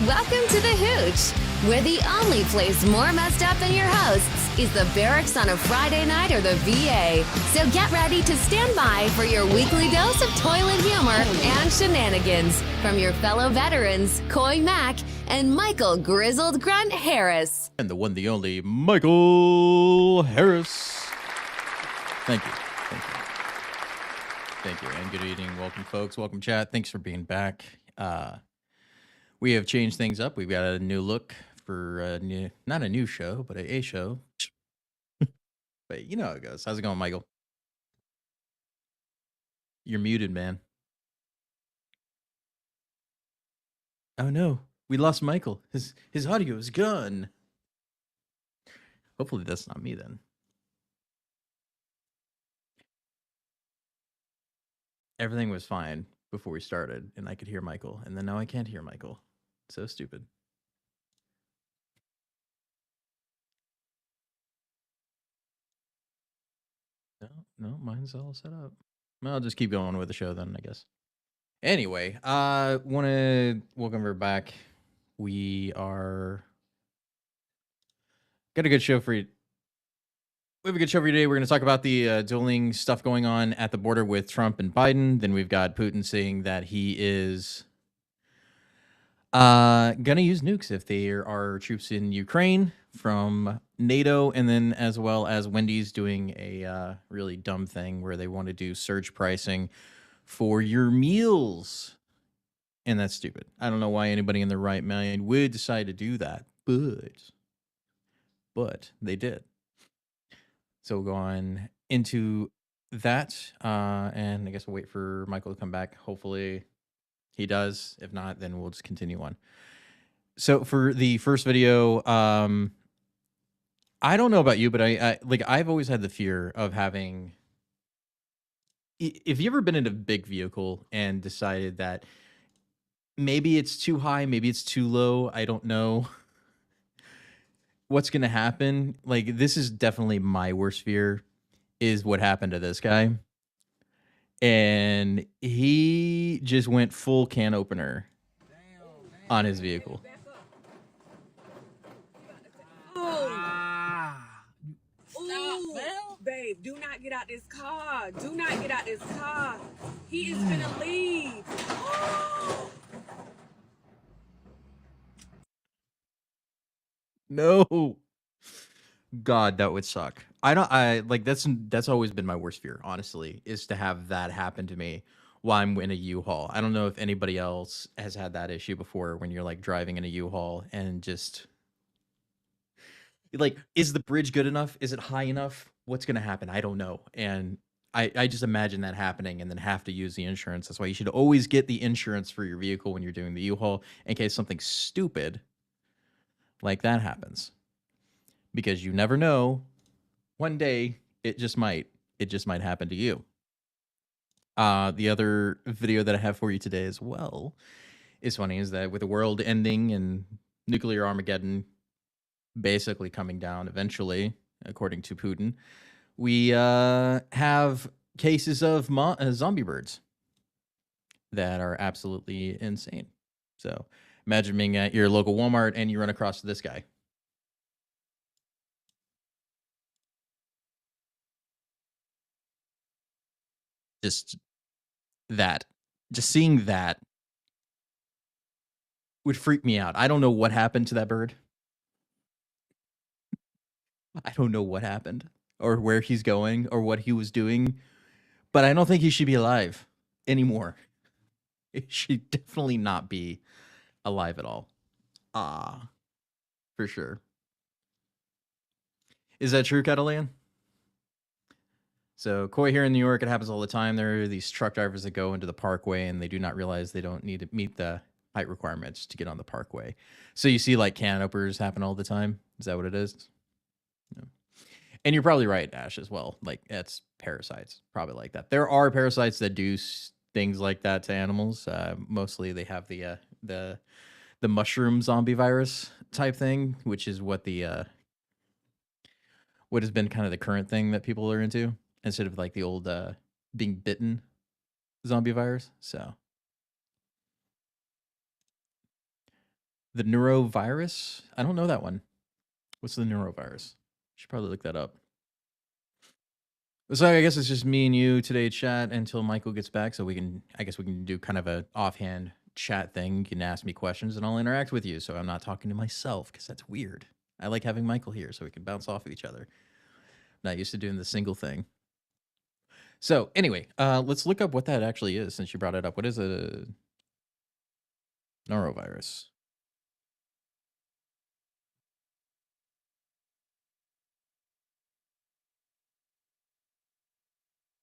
Welcome to the Hooch, where the only place more messed up than your hosts is the barracks on a Friday night or the VA. So get ready to stand by for your weekly dose of toilet humor and shenanigans from your fellow veterans, Coy Mack and Michael Grizzled Grunt Harris. And the one, the only, Michael Harris. Thank you. Thank you. Thank you. And good evening. Welcome, folks. Welcome, chat. Thanks for being back. We have changed things up. We've got a new look for a new, not a new show, but a show. But you know how it goes. How's it going, Michael? You're muted, man. Oh no, we lost Michael. His audio is gone. Hopefully that's not me then. Everything was fine before we started, and I could hear Michael, and then now I can't hear Michael. So stupid. No, mine's all set up. I'll just keep going with the show then, I guess. Anyway, want to welcome her back. We are got a good show for you. We have a good show for you today. We're going to talk about the dueling stuff going on at the border with Trump and Biden. Then we've got Putin saying that he is going to use nukes if there are troops in Ukraine from NATO, and then as well as Wendy's doing a really dumb thing where they want to do surge pricing for your meals. And that's stupid. I don't know why anybody in their right mind would decide to do that, but they did. So we'll go on into that, and I guess we'll wait for Michael to come back. Hopefully he does. If not, then we'll just continue on. So for the first video, I don't know about you, but I've always had the fear of having. If you ever been in a big vehicle and decided that maybe it's too high, maybe it's too low, I don't know what's going to happen. Like, this is definitely my worst fear, is what happened to this guy. And he just went full can opener on his vehicle. Babe, do not get out this car. Do not get out this car. He is gonna leave. No. God, that would suck. That's always been my worst fear, honestly, is to have that happen to me while I'm in a U-Haul. I don't know if anybody else has had that issue before when you're like driving in a U-Haul and just like, is the bridge good enough? Is it high enough? What's going to happen? I don't know. And I just imagine that happening and then have to use the insurance. That's why you should always get the insurance for your vehicle when you're doing the U-Haul in case something stupid like that happens. Because you never know. One day, it just might happen to you. The other video that I have for you today as well is funny, is that with the world ending and nuclear Armageddon basically coming down eventually, according to Putin, we have cases of zombie birds that are absolutely insane. So imagine being at your local Walmart and you run across this guy. Just seeing that would freak me out. I don't know what happened to that bird. I don't know what happened or where he's going or what he was doing, but I don't think he should be alive anymore. It should definitely not be alive at all. For sure. Is that true, Catalan? So, Coy, here in New York, it happens all the time. There are these truck drivers that go into the parkway and they do not realize they don't need to meet the height requirements to get on the parkway. So you see like can openers happen all the time. Is that what it is? No. And you're probably right, Ash, as well. Like, it's parasites, probably like that. There are parasites that do things like that to animals. Mostly they have the mushroom zombie virus type thing, which is what what has been kind of the current thing that people are into, instead of like the old being bitten zombie virus. So The neurovirus? I don't know that one. What's the neurovirus? Should probably look that up. So I guess it's just me and you today, chat, until Michael gets back. So I guess we can do kind of a offhand chat thing. You can ask me questions and I'll interact with you. So I'm not talking to myself because that's weird. I like having Michael here so we can bounce off of each other. Not used to doing the single thing. So anyway, let's look up what that actually is since you brought it up. What is a norovirus?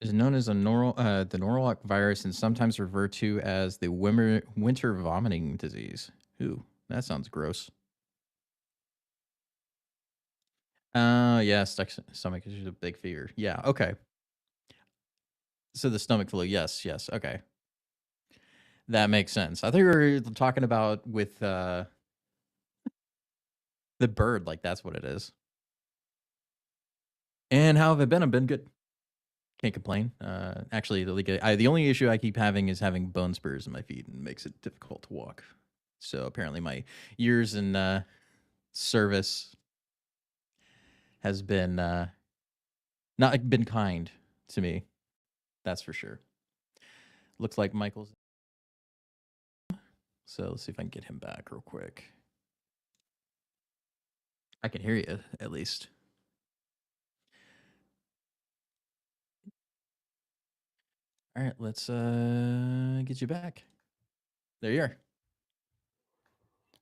Is known as the Norwalk virus and sometimes referred to as the winter vomiting disease. Ooh, that sounds gross. Yeah, stomach is a big fever. Yeah, okay. So the stomach flu, yes, okay. That makes sense. I think we were talking about with the bird, like that's what it is. And how have I been? I've been good. Can't complain. Actually, the only issue I keep having is having bone spurs in my feet and makes it difficult to walk. So apparently my years in service has been not been kind to me. That's for sure. Looks like Michael's. So let's see if I can get him back real quick. I can hear you at least. All right, let's get you back. There you are.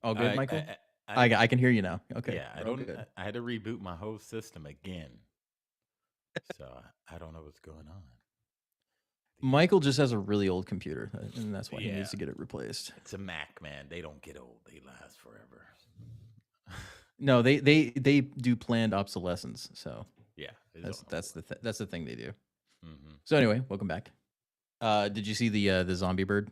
All good, Michael? I can hear you now. Okay. Yeah, I had to reboot my whole system again. So I don't know what's going on. Michael just has a really old computer, and that's why he needs to get it replaced. It's a Mac, man. They don't get old. They last forever. No, they do planned obsolescence. So yeah, that's the thing they do. Mm-hmm. So anyway, welcome back. Did you see the zombie bird?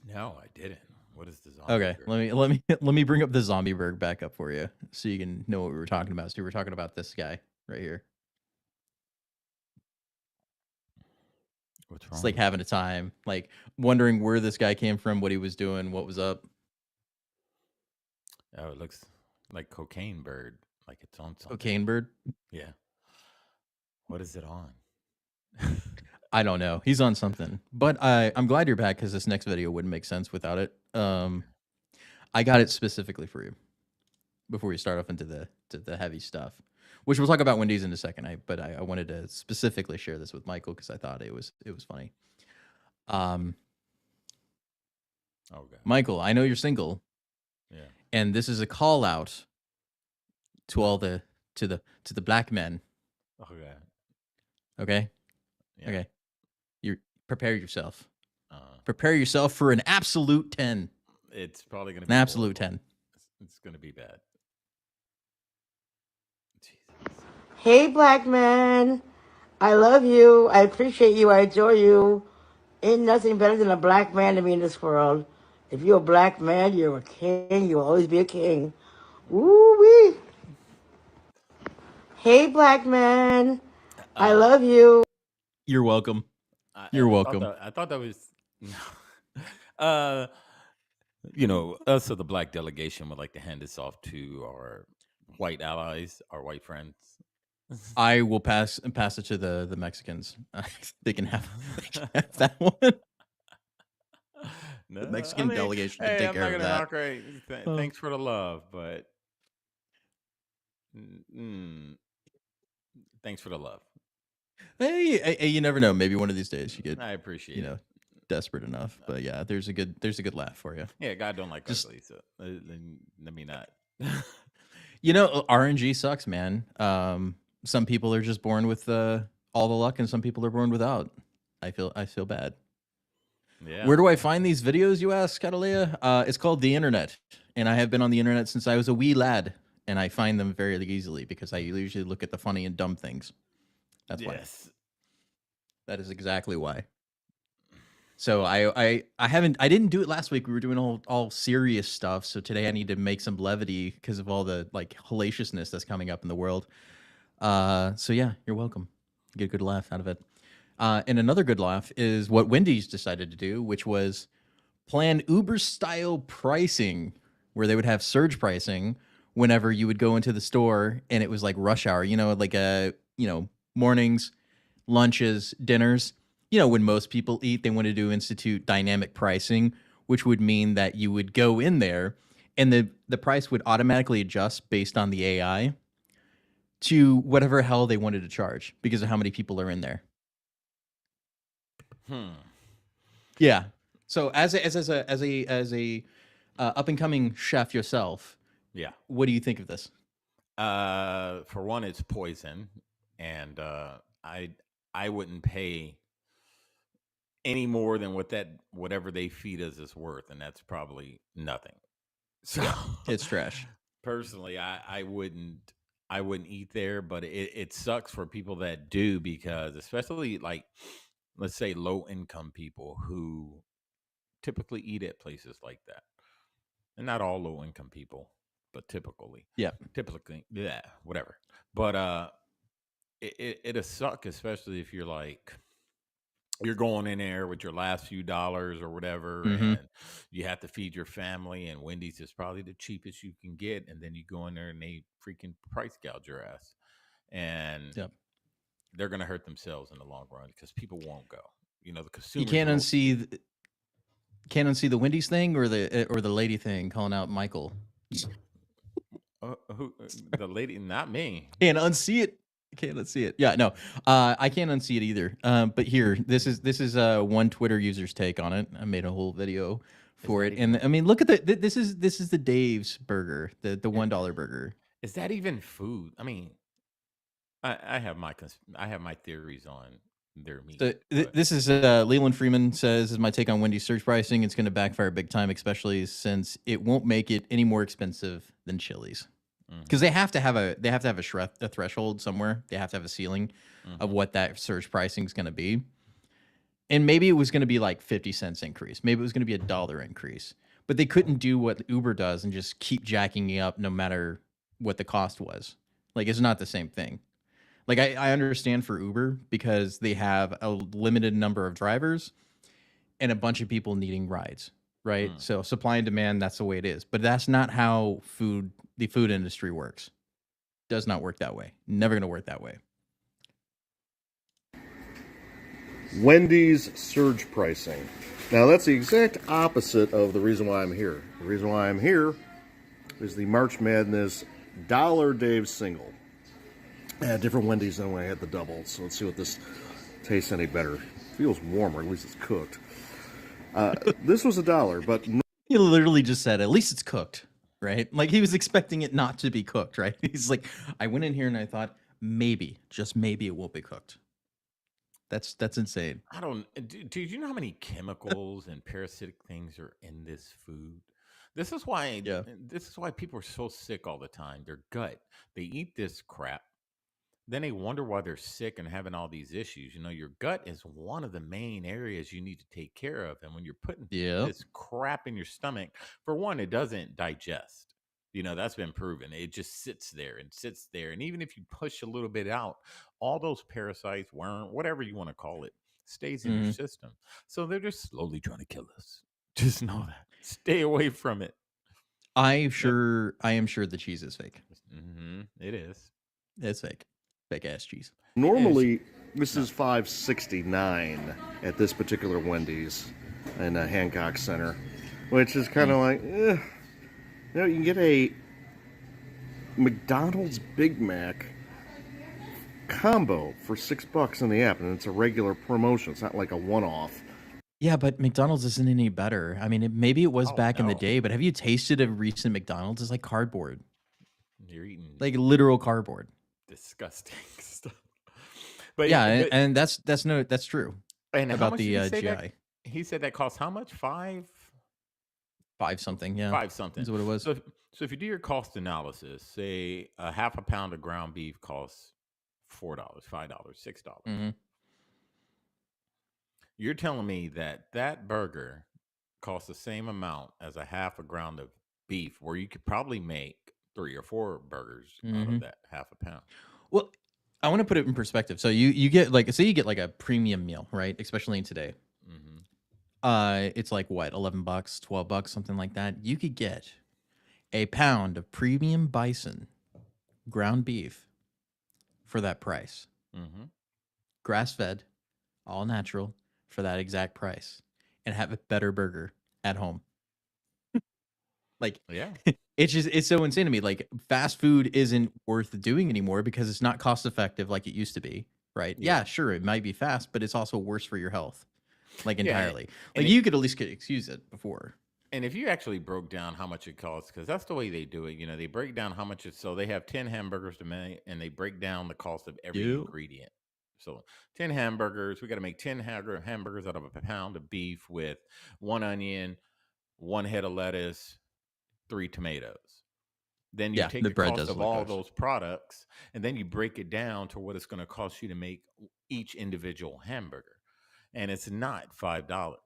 No, I didn't. What is the zombie bird? Let me bring up the zombie bird back up for you so you can know what we were talking about. So we were talking about this guy right here. What's wrong? It's like having a time, like wondering where this guy came from, what he was doing, what was up. Oh, it looks like cocaine bird, like it's on something. Cocaine bird? Yeah. What is it on? I don't know. He's on something. But I'm glad you're back because this next video wouldn't make sense without it. I got it specifically for you before we start off into the heavy stuff, which we'll talk about Wendy's in a second. But I wanted to specifically share this with Michael because I thought it was funny. Okay. Michael, I know you're single. Yeah. And this is a call out to all the black men. Okay. Okay. Yeah. Okay. Prepare yourself. Prepare yourself for an absolute 10. It's probably going to be an absolute 10. It's going to be bad. Jesus. Hey, black man. I love you. I appreciate you. I adore you. Ain't nothing better than a black man to me in this world. If you're a black man, you're a king. You'll always be a king. Woo-wee. Hey, black man. I love you. You're welcome. You're welcome. I thought that was, us of the black delegation would like to hand this off to our white allies, our white friends. I will pass it to the Mexicans. They can have that one. No, the Mexican delegation can take care of that. Thanks for the love, but thanks for the love. Hey, you never know. Maybe one of these days you get. I appreciate it. Desperate enough, but yeah, there's a good laugh for you. Yeah, God don't like ugly, so let me not. RNG sucks, man. Some people are just born with all the luck, and some people are born without. I feel bad. Yeah. Where do I find these videos, you ask, Catalea? It's called the internet, and I have been on the internet since I was a wee lad, and I find them very easily because I usually look at the funny and dumb things. That's why. That is exactly why. So I didn't do it last week. We were doing all serious stuff. So today I need to make some levity because of all the hellaciousness that's coming up in the world. So yeah, you're welcome. Get a good laugh out of it. And another good laugh is what Wendy's decided to do, which was plan Uber style pricing where they would have surge pricing whenever you would go into the store and it was like rush hour, like mornings, lunches, dinners. When most people eat, they wanted to institute dynamic pricing, which would mean that you would go in there and the price would automatically adjust based on the AI to whatever hell they wanted to charge because of how many people are in there. Yeah. So as a up and coming chef yourself, Yeah. what do you think of this? For one, it's poison, and I wouldn't pay any more than whatever they feed us is worth, and that's probably nothing. So It's trash. personally, I wouldn't eat there, but it sucks for people that do, because especially like, let's say, low income people who typically eat at places like that. And not all low income people, but typically, yeah, whatever. But it'll suck, especially if you're going in there with your last few dollars or whatever, and you have to feed your family, and Wendy's is probably the cheapest you can get, and then you go in there and they freaking price gouge your ass, and they're gonna hurt themselves in the long run because people won't go. The consumers. You can't unsee the Wendy's thing or the lady thing calling out Michael. The lady, not me. Can't unsee it. Yeah, no, I can't unsee it either. But here, this is one Twitter user's take on it. I made a whole video for it, and I mean, look at this is the Dave's burger, the $1 burger. Is that even food? I mean, I have my theories on their meat. This is Leland Freeman says, is my take on Wendy's surge pricing. It's going to backfire big time, especially since it won't make it any more expensive than Chili's. Because they have to have a threshold somewhere. They have to have a ceiling of what that surge pricing is going to be. And maybe it was going to be like 50 cents increase. Maybe it was going to be $1 increase. But they couldn't do what Uber does and just keep jacking it up no matter what the cost was. Like, it's not the same thing. Like, I understand for Uber because they have a limited number of drivers and a bunch of people needing rides, right? So supply and demand, that's the way it is. But that's not how the food industry works. Does not work that way. Never going to work that way. Wendy's surge pricing. Now, that's the exact opposite of the reason why I'm here. The reason why I'm here is the March Madness Dollar Dave single. I had different Wendy's than when I had the double, so let's see what this tastes any better. Feels warmer, at least it's cooked. This was $1, but He literally just said, at least it's cooked, right? Like, he was expecting it not to be cooked, right? He's like, I went in here and I thought, maybe, just maybe it won't be cooked. That's insane. I don't. Do you know how many chemicals and parasitic things are in this food? This is why. Yeah. This is why people are so sick all the time. Their gut. They eat this crap. Then they wonder why they're sick and having all these issues. Your gut is one of the main areas you need to take care of. And when you're putting this crap in your stomach, for one, it doesn't digest. That's been proven. It just sits there. And even if you push a little bit out, all those parasites, worm, whatever you want to call it, stays in your system. So they're just slowly trying to kill us. Just know that. Stay away from it. I am sure the cheese is fake. It is. It's fake. Fake ass cheese. normally this is $5.69 at this particular Wendy's in Hancock Center, which is kind of like, you can get a McDonald's Big Mac combo for $6 in the app, and it's a regular promotion. It's not like a one-off. Yeah, but McDonald's isn't any better. I mean, maybe it was back in the day, but have you tasted a recent McDonald's? It's like cardboard. You're eating like literal cardboard. Disgusting stuff. But yeah, and that's true. And about the GI. He said that costs how much? $5 something. Yeah, $5 something. Is what it was. So if you do your cost analysis, say a half a pound of ground beef costs $4, $5, $6. Mm-hmm. You're telling me that burger costs the same amount as a half a ground of beef, where you could probably make 3 or 4 burgers out of that half a pound. Well, I want to put it in perspective. So you get you get like a premium meal, right? Especially in today. Mm-hmm. It's like what, $11, $12, something like that. You could get a pound of premium bison ground beef for that price. Mm-hmm. Grass fed, all natural for that exact price, and have a better burger at home. Like, Yeah. it's so insane to me. Like, fast food isn't worth doing anymore because it's not cost effective like it used to be, right? Yeah. Yeah, sure, it might be fast, but it's also worse for your health, like Yeah. entirely. And Like, you could at least excuse it before. And if you actually broke down how much it costs, because that's the way they do it, they break down how much it's so they have 10 hamburgers to make, and they break down the cost of every You ingredient. So 10 hamburgers, we got to make 10 hamburgers out of a pound of beef with one onion, one head of lettuce, 3 tomatoes. Then you Yeah, take the the bread cost does of look all gross. those products, and then you break it down to what it's going to cost you to make each individual hamburger. And it's not $5.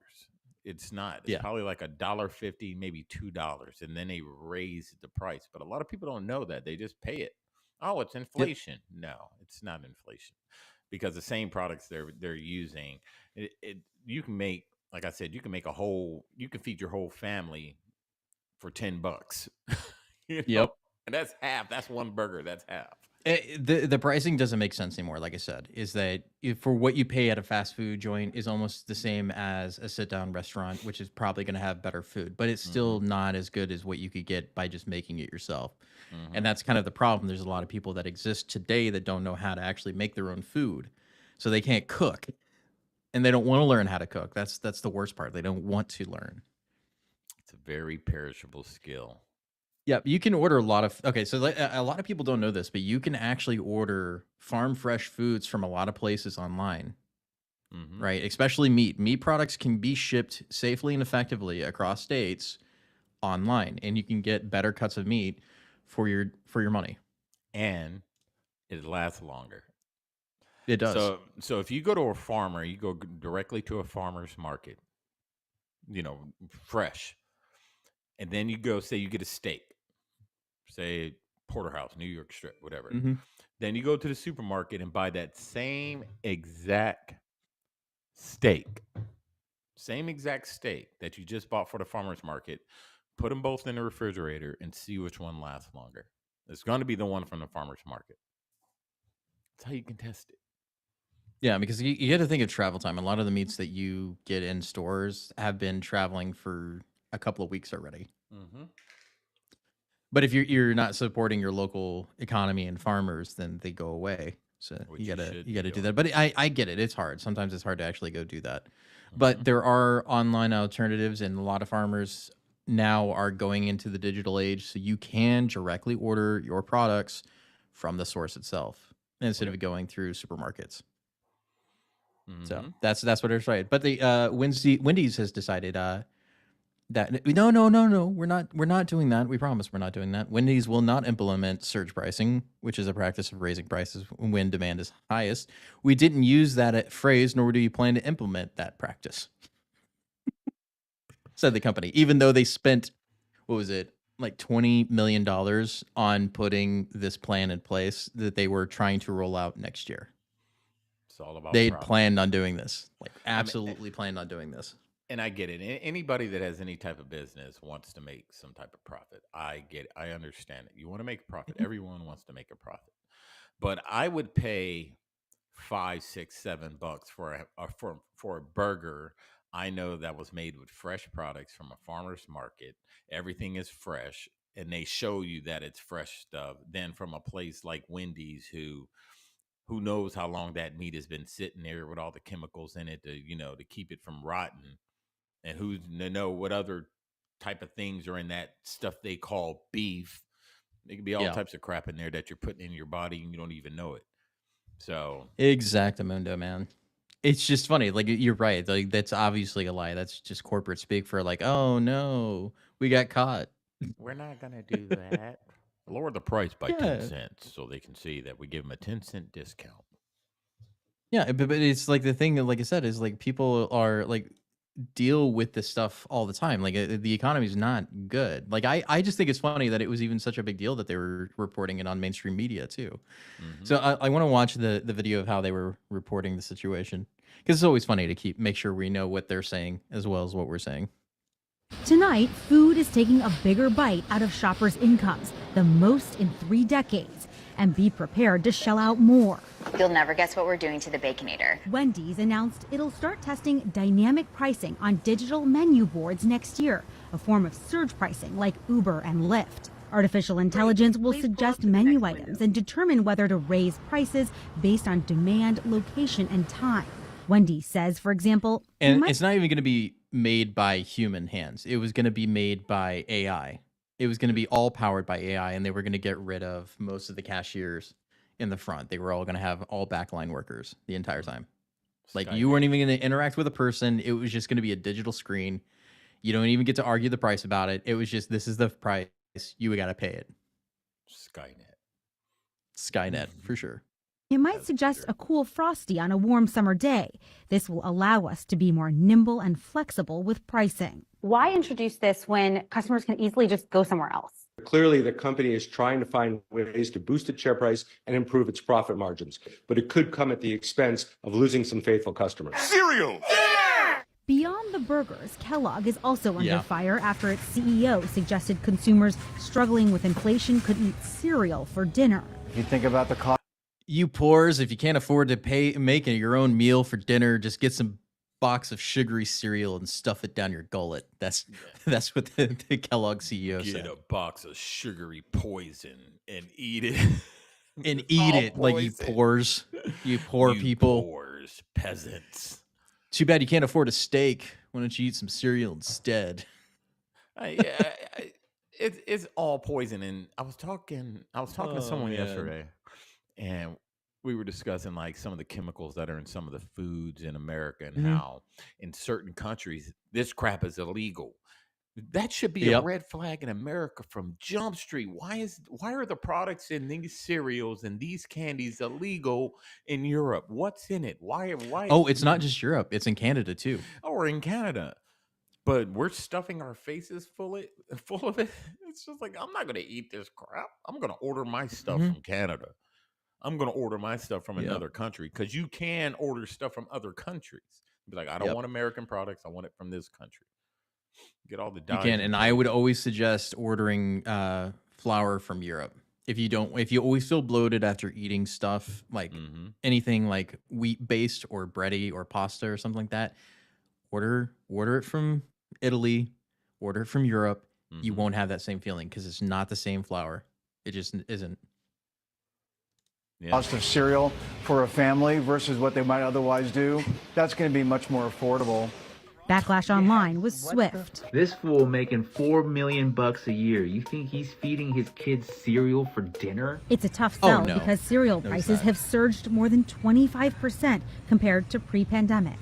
It's not. It's Yeah. probably like $1.50, maybe $2, and then they raise the price. But a lot of people don't know that. They just pay it. Oh, it's Yep. inflation. No, it's not inflation, because the same products they're using, you can make, like I said, you can feed your whole family for $10. Yep. And that's half. That's one burger. That's half. The pricing doesn't make sense anymore. Like I said, is that for what you pay at a fast food joint is almost the same as a sit down restaurant, which is probably going to have better food, but it's still not as good as what you could get by just making it yourself. And that's kind of the problem. There's a lot of people that exist today that don't know how to actually make their own food, so they can't cook, and they don't want to learn how to cook. That's the worst part. They don't want to learn. It's a very perishable skill. Yeah, you can order a lot of a lot of people don't know this, but you can actually order farm fresh foods from a lot of places online, right? Especially meat. Meat products can be shipped safely and effectively across states online, and you can get better cuts of meat for your money. And it lasts longer. It does. So if you go to a farmer, you go directly to a farmer's market, fresh, and then you go, say you get a steak, say Porterhouse, New York strip, whatever. Then you go to the supermarket and buy that same exact steak that you just bought for the farmer's market, put them both in the refrigerator and see which one lasts longer. It's going to be the one from the farmer's market. That's how you can test it. Yeah, because you got to think of travel time. A lot of the meats that you get in stores have been traveling for a couple of weeks already. But if you're not supporting your local economy and farmers, then they go away. So Which you you gotta should you be gotta do doing. that. But I get it. It's hard. Sometimes it's hard to actually go do that. But there are online alternatives, and a lot of farmers now are going into the digital age, so you can directly order your products from the source itself instead of going through supermarkets. So that's what it's right. But the Wendy's has decided that no, we're not doing that. We promise we're not doing that. Wendy's will not implement surge pricing, which is a practice of raising prices when demand is highest. We didn't use that phrase, nor do we plan to implement that practice, said the company, even though they spent, what was it, like $20 million on putting this plan in place that they were trying to roll out next year. It's all about They profit. planned on doing this, like absolutely planned on doing this. And I get it. Anybody that has any type of business wants to make some type of profit. I get it. I understand it. You want to make a profit. Everyone wants to make a profit. But I would pay $5, $6, $7 for a burger. I know that was made with fresh products from a farmer's market. Everything is fresh, and they show you that it's fresh stuff. Then from a place like Wendy's, who knows how long that meat has been sitting there with all the chemicals in it to keep it from rotting. And who's to know what other type of things are in that stuff they call beef. It could be all types of crap in there that you're putting in your body and you don't even know it. So Exactamundo, man. It's just funny. Like, you're right. Like, that's obviously a lie. That's just corporate speak for like, oh no, we got caught. we're not gonna do that. Lower the price by 10 cents so they can see that we give them a 10-cent discount. Yeah, but it's like the thing, like I said, is like people are like deal with this stuff all the time. Like the economy's not good. Like I just think it's funny that it was even such a big deal that they were reporting it on mainstream media too. So I want to watch the video of how they were reporting the situation, because it's always funny to make sure we know what they're saying as well as what we're saying. Tonight, food is taking a bigger bite out of shoppers' incomes, the most in 3 decades, and be prepared to shell out more. You'll never guess what we're doing to the Baconator. Wendy's announced it'll start testing dynamic pricing on digital menu boards next year, a form of surge pricing like Uber and Lyft. Artificial intelligence will suggest menu items and determine whether to raise prices based on demand, location, and time. Wendy says, for example, And it's not even going to be made by human hands. It was going to be made by AI. It was going to be all powered by AI, and they were going to get rid of most of the cashiers in the front. They were all going to have all backline workers the entire time. Like, you weren't even going to interact with a person. It was just going to be a digital screen. You don't even get to argue the price about it. It was just, this is the price. You got to pay it. Skynet, for sure. It might suggest a cool Frosty on a warm summer day. This will allow us to be more nimble and flexible with pricing. Why introduce this when customers can easily just go somewhere else? Clearly, the company is trying to find ways to boost its share price and improve its profit margins, but it could come at the expense of losing some faithful customers. Cereal! Beyond the burgers, Kellogg is also under fire after its CEO suggested consumers struggling with inflation could eat cereal for dinner. If you think about the cost. You poors, if you can't afford to make your own meal for dinner, just get some box of sugary cereal and stuff it down your gullet. That's what the Kellogg CEO said. Get a box of sugary poison and eat it. And eat it like you poors. You poor people. Poors, peasants. Too bad you can't afford a steak. Why don't you eat some cereal instead? It's all poison. And I was talking to someone yesterday, and we were discussing like some of the chemicals that are in some of the foods in America and how in certain countries this crap is illegal. That should be a red flag in America from Jump Street. Why are the products in these cereals and these candies illegal in Europe? What's in it? Why? Oh, it's not just Europe. It's in Canada too. Oh, we're in Canada. But we're stuffing our faces full of it. It's just like, I'm not going to eat this crap. I'm going to order my stuff from Canada. I'm going to order my stuff from another country, because you can order stuff from other countries. Be like, I don't want American products. I want it from this country. Get all the dyes. You can, and I would always suggest ordering flour from Europe. If you always feel bloated after eating stuff like anything like wheat based or bready or pasta or something like that, order it from Italy, order it from Europe. You won't have that same feeling because it's not the same flour. It just isn't. Cost of cereal for a family versus what they might otherwise do, that's going to be much more affordable. Backlash online was swift. This fool making $4 million a year. You think he's feeding his kids cereal for dinner? It's a tough sell because cereal prices have surged more than 25% compared to pre-pandemic.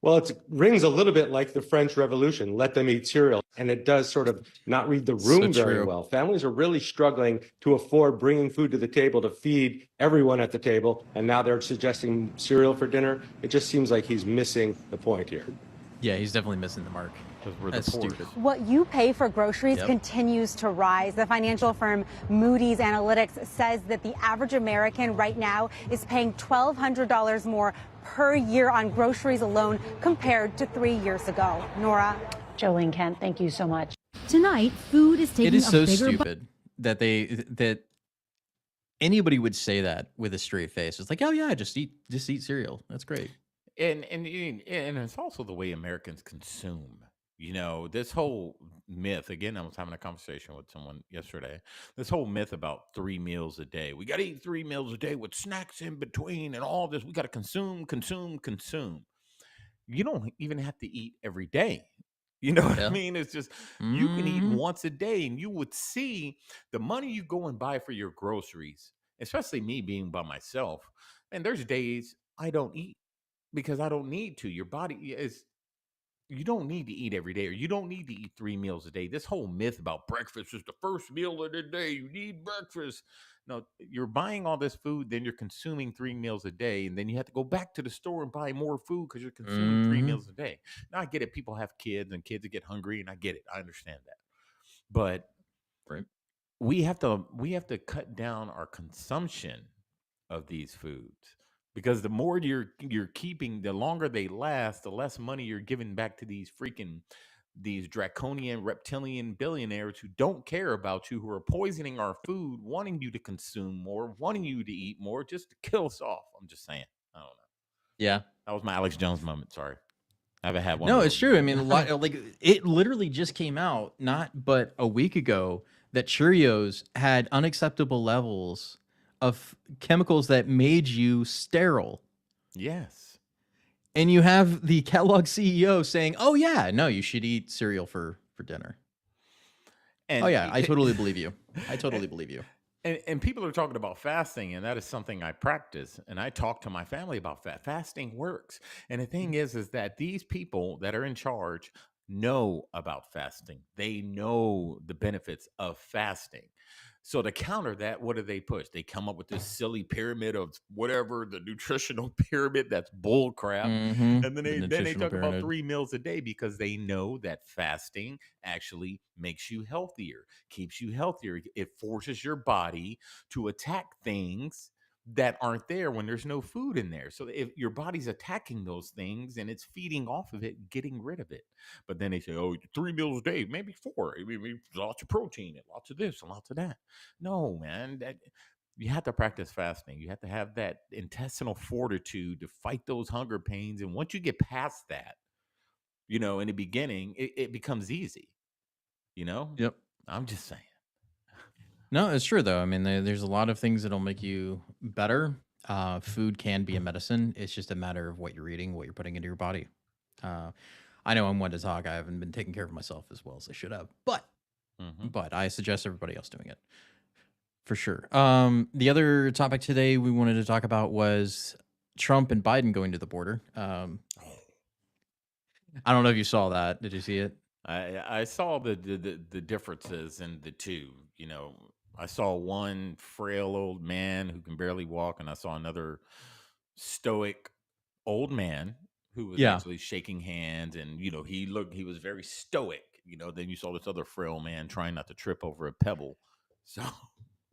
Well, it rings a little bit like the French Revolution, let them eat cereal. And it does sort of not read the room very well. Families are really struggling to afford bringing food to the table to feed everyone at the table. And now they're suggesting cereal for dinner. It just seems like he's missing the point here. Yeah, he's definitely missing the mark. That's stupid. What you pay for groceries continues to rise. The financial firm Moody's Analytics says that the average American right now is paying $1,200 more per year on groceries alone compared to 3 years ago. Nora? Jolene, Kent, thank you so much. Tonight, food is taking It is so bigger stupid that anybody would say that with a straight face. It's like, oh yeah, just eat cereal. That's great. And it's also the way Americans consume. You know, this whole myth, again, I was having a conversation with someone yesterday, this whole myth about 3 meals a day. We got to eat 3 meals a day with snacks in between and all this. We got to consume. You don't even have to eat every day. You know what I mean? It's just, you can eat once a day, and you would see the money you go and buy for your groceries, especially me being by myself. And there's days I don't eat because I don't need to. Your body is... You don't need to eat every day, or you don't need to eat 3 meals a day. This whole myth about breakfast is the first meal of the day. You need breakfast. No, you're buying all this food, then you're consuming 3 meals a day, and then you have to go back to the store and buy more food because you're consuming 3 meals a day. Now, I get it. People have kids, and kids get hungry, and I get it. I understand that. But we have to cut down our consumption of these foods. Because the more you're keeping, the longer they last, the less money you're giving back to these freaking these draconian reptilian billionaires who don't care about you, who are poisoning our food, wanting you to consume more, wanting you to eat more, just to kill us off. I'm just saying. I don't know. Yeah. That was my Alex Jones moment. Sorry. I haven't had one No, of it's those. true. I mean, a lot like it literally just came out not but a week ago that Cheerios had unacceptable levels of chemicals that made you sterile. Yes. And you have the Kellogg CEO saying, "Oh yeah, no, you should eat cereal for dinner." And Oh yeah, I totally believe you. I totally believe you. And people are talking about fasting, and that is something I practice. And I talk to my family about fasting works. And the thing is that these people that are in charge know about fasting. They know the benefits of fasting. So to counter that, what do they push? They come up with this silly pyramid of whatever, the nutritional pyramid that's bull crap. Mm-hmm. And then they talk about 3 meals a day because they know that fasting actually makes you healthier, keeps you healthier. It forces your body to attack things that aren't there when there's no food in there. So if your body's attacking those things and it's feeding off of it, getting rid of it. But then they say, oh, 3 meals a day, maybe 4. I mean, lots of protein and lots of this and lots of that. No, man, you have to practice fasting. You have to have that intestinal fortitude to fight those hunger pains. And once you get past that, in the beginning, it becomes easy. Yep. I'm just saying. No, it's true though. I mean, there's a lot of things that'll make you better. Food can be a medicine. It's just a matter of what you're eating, what you're putting into your body. I know I'm one to talk. I haven't been taking care of myself as well as I should have, but I suggest everybody else doing it for sure. The other topic today we wanted to talk about was Trump and Biden going to the border. I don't know if you saw that. Did you see it? I saw the differences in the two. I saw one frail old man who can barely walk, and I saw another stoic old man who was Yeah. actually shaking hands, and he was very stoic. Then you saw this other frail man trying not to trip over a pebble. So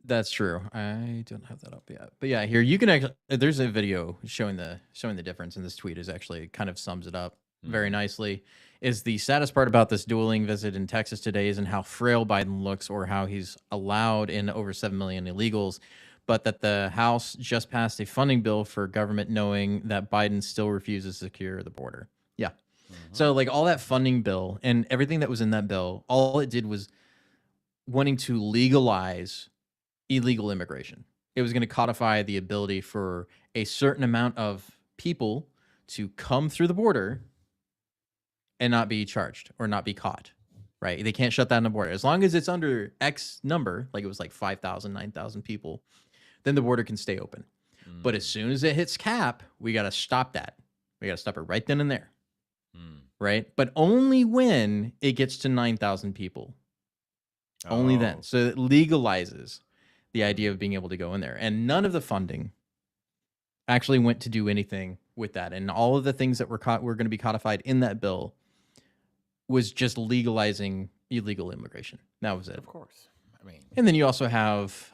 That's true. I don't have that up yet, but yeah, here you can actually. There's a video showing the difference, and this tweet is actually kind of sums it up very nicely. Is the saddest part about this dueling visit in Texas today isn't how frail Biden looks or how he's allowed in over 7 million illegals, but that the House just passed a funding bill for government, knowing that Biden still refuses to secure the border. Yeah. So like all that funding bill and everything that was in that bill, all it did was wanting to legalize illegal immigration. It was going to codify the ability for a certain amount of people to come through the border and not be charged or not be caught, right? They can't shut down the border. As long as it's under X number, like it was like 5,000, 9,000 people, then the border can stay open. But as soon as it hits cap, we got to stop that. We got to stop it right then and there, right? But only when it gets to 9,000 people. Only then. So it legalizes the idea of being able to go in there. And none of the funding actually went to do anything with that. And all of the things that were going to be codified in that bill was just legalizing illegal immigration. That was it. Of course. I mean, and then you also have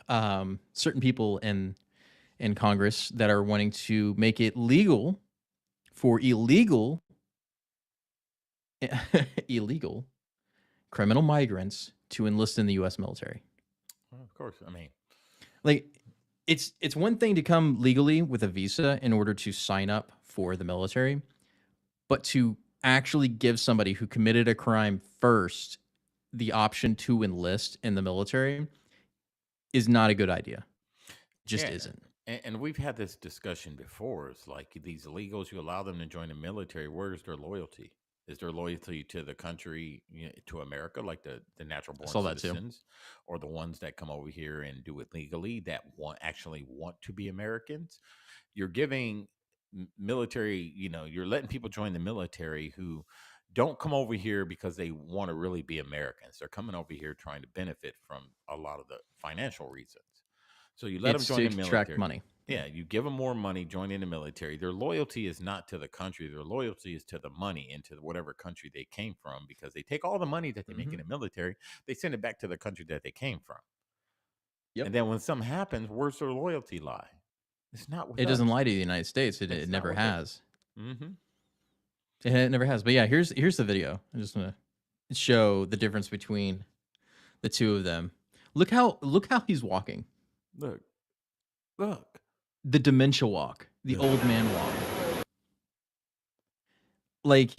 certain people in Congress that are wanting to make it legal for illegal criminal migrants to enlist in the U.S. military. Well, of course. I mean, like it's one thing to come legally with a visa in order to sign up for the military, but to actually give somebody who committed a crime first the option to enlist in the military is not a good idea. Just isn't. And we've had this discussion before. It's like these illegals, you allow them to join the military. Where's their loyalty? Is there loyalty to the country, to America, like the natural born citizens, or the ones that come over here and do it legally that actually want to be Americans? You're giving military, you're letting people join the military who don't come over here because they want to really be Americans. They're coming over here trying to benefit from a lot of the financial reasons. So you let them join the military. Extract money. Yeah, you give them more money, join in the military. Their loyalty is not to the country. Their loyalty is to the money and to whatever country they came from, because they take all the money that they make in the military, they send it back to the country that they came from. Yep. And then when something happens, where's their loyalty lie? It's not with It doesn't lie to the United States. It never has. Mm-hmm. It never has. But yeah, here's the video. I'm just gonna show the difference between the two of them. Look how he's walking. Look. The dementia walk, the old man walk. Like,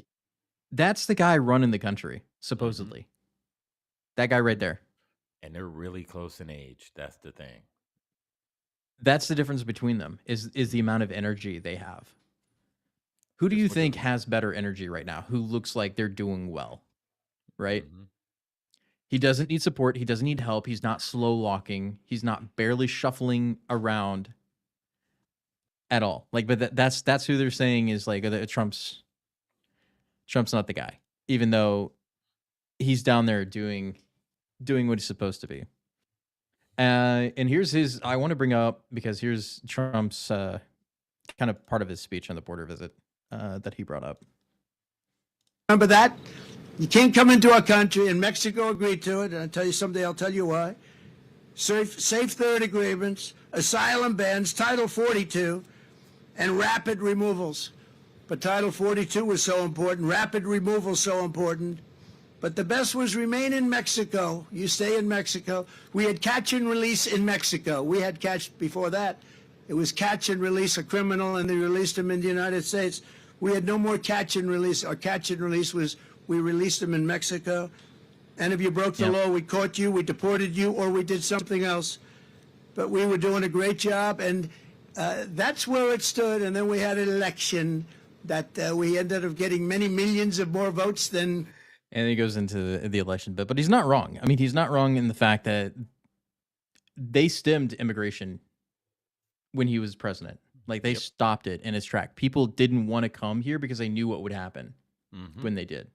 that's the guy running the country, supposedly. That guy right there. And they're really close in age. That's the thing. That's the difference between them, is the amount of energy they have. Who do you think has better energy right now? Who looks like they're doing well, right? He doesn't need support. He doesn't need help. He's not slow walking. He's not barely shuffling around at all. Like, but that's who they're saying is like Trump's not the guy, even though he's down there doing what he's supposed to be. And here's his. I want to bring up because here's Trump's kind of part of his speech on the border visit that he brought up. Remember that? You can't come into our country, and Mexico agreed to it, and I'll tell you someday, I'll tell you why. Safe third agreements, asylum bans, Title 42, and rapid removals. But Title 42 was so important, rapid removal so important. But the best was remain in Mexico. You stay in Mexico. We had catch and release in Mexico. We had catch before that. It was catch and release a criminal, and they released him in the United States. We had no more catch and release. Our catch and release was we released him in Mexico. And if you broke the law, we caught you, we deported you, or we did something else. But we were doing a great job, and that's where it stood. And then we had an election that we ended up getting many millions of more votes than... And he goes into the election bit, but he's not wrong. I mean, he's not wrong in the fact that they stemmed immigration when he was president. Like, they stopped it in its track. People didn't want to come here because they knew what would happen when they did.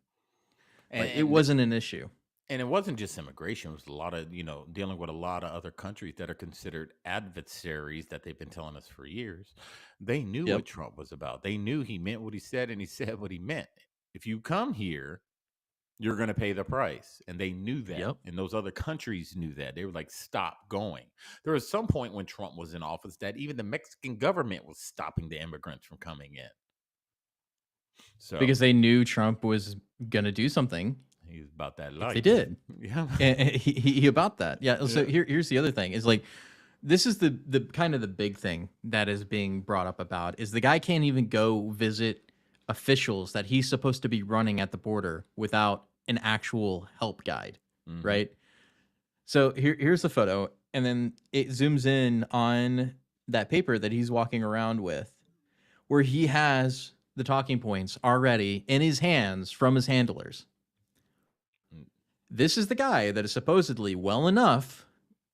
And it wasn't an issue. And it wasn't just immigration. It was a lot of, dealing with a lot of other countries that are considered adversaries that they've been telling us for years. They knew what Trump was about. They knew he meant what he said, and he said what he meant. If you come here, you're going to pay the price. And they knew that. And those other countries knew that. They were like, stop going. There was some point when Trump was in office that even the Mexican government was stopping the immigrants from coming in. So because they knew Trump was going to do something. He was about that life. They did. Yeah. And he about that. Yeah. So here's the other thing is like, this is the kind of the big thing that is being brought up about is the guy can't even go visit officials that he's supposed to be running at the border without an actual help guide, right? So here's the photo, and then it zooms in on that paper that he's walking around with, where he has the talking points already in his hands from his handlers. This is the guy that is supposedly well enough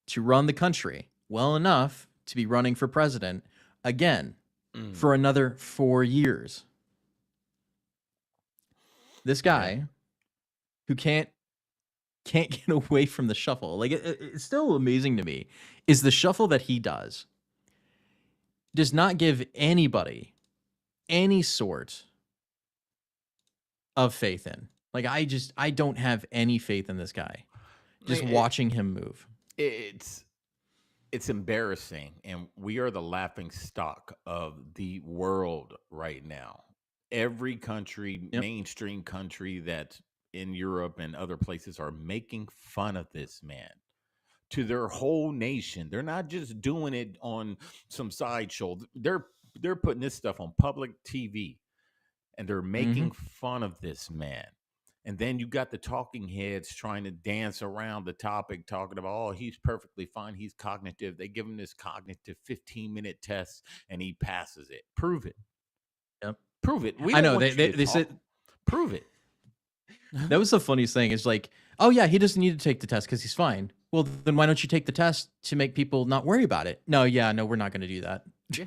to run the country, well enough to be running for president again for another 4 years. This guy who can't get away from the shuffle. Like it's still amazing to me is the shuffle that he does not give anybody any sort of faith in. Like I don't have any faith in this guy. Just watching him move. It's embarrassing, and we are the laughing stock of the world right now. Every country, mainstream country that's in Europe and other places are making fun of this man to their whole nation. They're not just doing it on some sideshow. They're putting this stuff on public TV, and they're making fun of this man. And then you got the talking heads trying to dance around the topic, talking about, oh, he's perfectly fine. He's cognitive. They give him this cognitive 15-minute test, and he passes it. Prove it. Yep. Prove it. I know they said prove it. That was the funniest thing. It's like, oh yeah, he doesn't need to take the test because he's fine. Well, then why don't you take the test to make people not worry about it? No, we're not going to do that. Yeah.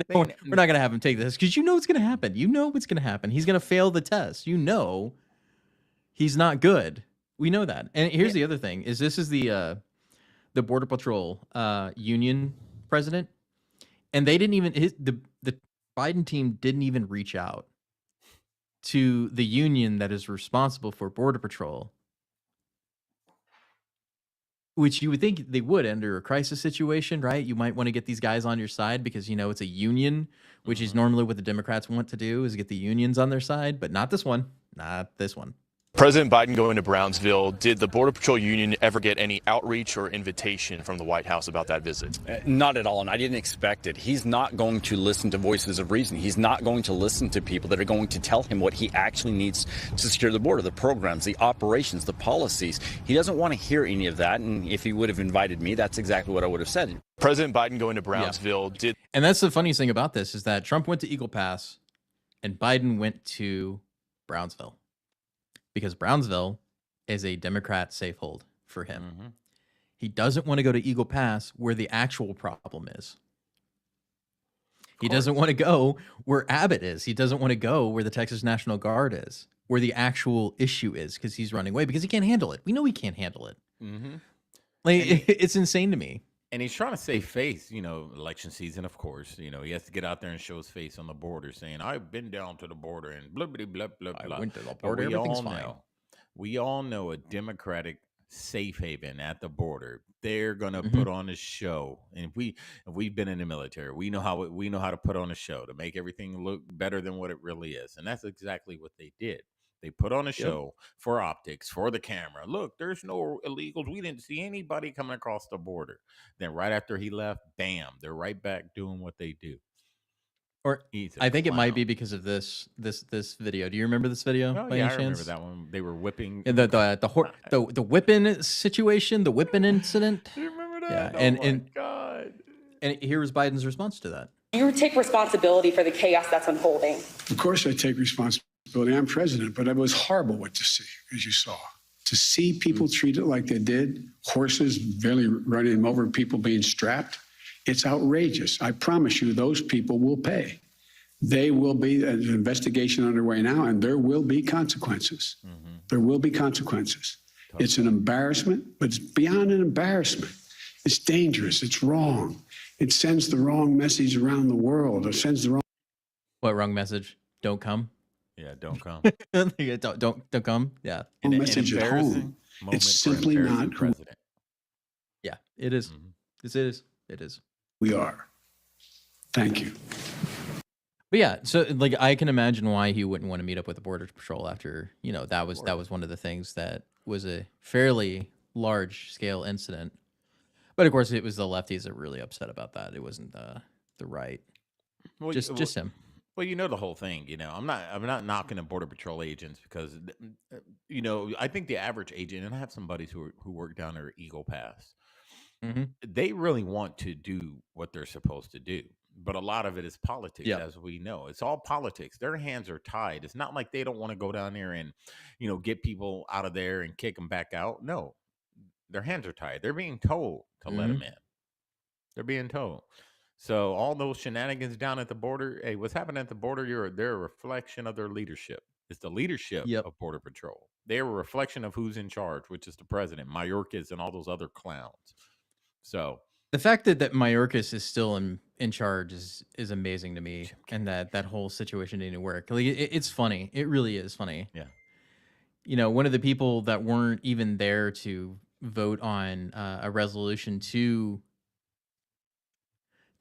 We're not going to have him take this because you know what's going to happen. You know what's going to happen. He's going to fail the test. You know, he's not good. We know that. And here's the other thing: is this is the Border Patrol union president, and they didn't even the Biden team didn't even reach out to the union that is responsible for Border Patrol, which you would think they would under a crisis situation, right? You might want to get these guys on your side because, it's a union, which is normally what the Democrats want to do is get the unions on their side, but not this one. Not this one. President Biden going to Brownsville. Did the Border Patrol Union ever get any outreach or invitation from the White House about that visit? Not at all, and I didn't expect it. He's not going to listen to voices of reason. He's not going to listen to people that are going to tell him what he actually needs to secure the border, the programs, the operations, the policies. He doesn't want to hear any of that, and if he would have invited me, that's exactly what I would have said. President Biden going to Brownsville did. And that's the funniest thing about this is that Trump went to Eagle Pass and Biden went to Brownsville because Brownsville is a Democrat safe hold for him. Mm-hmm. He doesn't want to go to Eagle Pass where the actual problem is. He doesn't want to go where Abbott is. He doesn't want to go where the Texas National Guard is, where the actual issue is, because he's running away because he can't handle it. We know he can't handle it. Mm-hmm. Like, it's insane to me. And he's trying to save face, you know, election season, of course. You know, he has to get out there and show his face on the border saying, I've been down to the border and blah, blah, blah, blah, blah. I went to the But border, everything's fine. We all know a Democratic safe haven at the border. They're gonna put on a show. And if we've been in the military, we know how to put on a show to make everything look better than what it really is. And that's exactly what they did. They put on a show for optics, for the camera. Look, there's no illegals. We didn't see anybody coming across the border. Then right after he left, bam, they're right back doing what they do. Or I think it might be because of this video. Do you remember this video? Oh, by yeah, any I chance? remember that one. They were whipping. And the whipping situation, the whipping incident. Do you remember Yeah, that? and God. And here was Biden's response to that. You take responsibility for the chaos that's unfolding. Of course, I take responsibility. I'm president, but it was horrible what to see, as you saw. To see people treated like they did, horses barely running them over, people being strapped, it's outrageous. I promise you, those people will pay. They will be, an investigation underway now, and there will be consequences. There will be consequences. It's an embarrassment, but it's beyond an embarrassment. It's dangerous. It's wrong. It sends the wrong message around the world. It sends the wrong. What wrong message? Don't come. Yeah, don't come. Yeah, don't come. Yeah. Message at home. It's simply not who president. Yeah, it is. It is. We are. Thank you. But yeah, so like I can imagine why he wouldn't want to meet up with the Border Patrol after, you know, that was one of the things that was a fairly large scale incident. But of course, it was the lefties that were really upset about that. It wasn't the right. Well, just him. Well, you know the whole thing. You know, I'm not knocking the Border Patrol agents because, you know, I think the average agent, and I have some buddies who work down there at Eagle Pass. They really want to do what they're supposed to do, but a lot of it is politics, as we know. It's all politics. Their hands are tied. It's not like they don't want to go down there and, you know, get people out of there and kick them back out. No, their hands are tied. They're being told to let them in. They're being told. So all those shenanigans down at the border, hey, what's happening at the border? They're a reflection of their leadership. It's the leadership of Border Patrol. They're a reflection of who's in charge, which is the president, Mayorkas, and all those other clowns. So the fact that Mayorkas is still in charge is amazing to me, and that whole situation didn't work. Like it's funny. It really is funny. Yeah. You know, one of the people that weren't even there to vote on a resolution to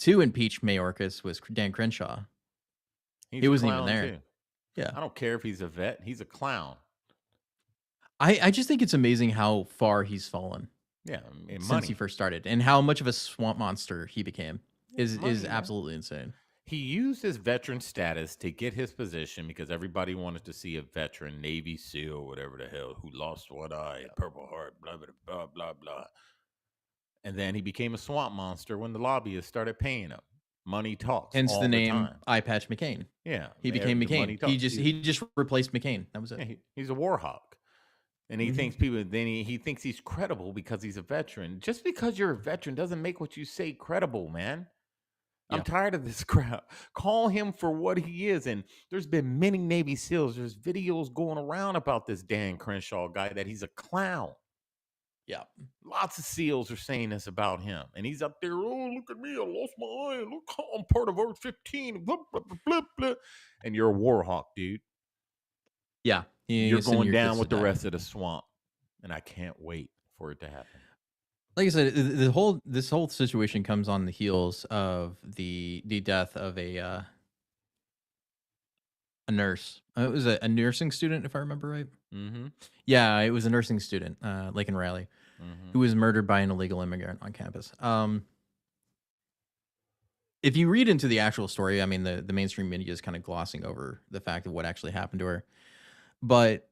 impeach Mayorkas was Dan Crenshaw. He wasn't even there. Too. Yeah. I don't care if he's a vet. He's a clown. I just think it's amazing how far he's fallen. Yeah, since he first started, and how much of a swamp monster he became is absolutely insane. He used his veteran status to get his position because everybody wanted to see a veteran, Navy SEAL, whatever the hell, who lost one eye, Purple Heart, blah, blah, blah, blah, blah. And then he became a swamp monster when the lobbyists started paying him. Money talks. Hence all the name time. Eye Patch McCain. Yeah. He became money McCain. talks. He just replaced McCain. That was it. Yeah, he's a war hawk. And he thinks he thinks he's credible because he's a veteran. Just because you're a veteran doesn't make what you say credible, man. I'm tired of this crap. Call him for what he is. And there's been many Navy SEALs. There's videos going around about this Dan Crenshaw guy that he's a clown. Yeah. Lots of SEALs are saying this about him. And he's up there, oh, look at me. I lost my eye. Look, I'm part of Earth 15. Blah, blah, blah, blah, blah. And you're a war hawk, dude. Yeah. You're going down with the rest of the swamp. And I can't wait for it to happen. Like I said, this whole situation comes on the heels of the death of a A nurse. It was a nursing student, if I remember right. Mm-hmm. Yeah, it was a nursing student, Lincoln Riley, Mm-hmm. who was murdered by an illegal immigrant on campus. If you read into the actual story, I mean, the mainstream media is kind of glossing over the fact of what actually happened to her. But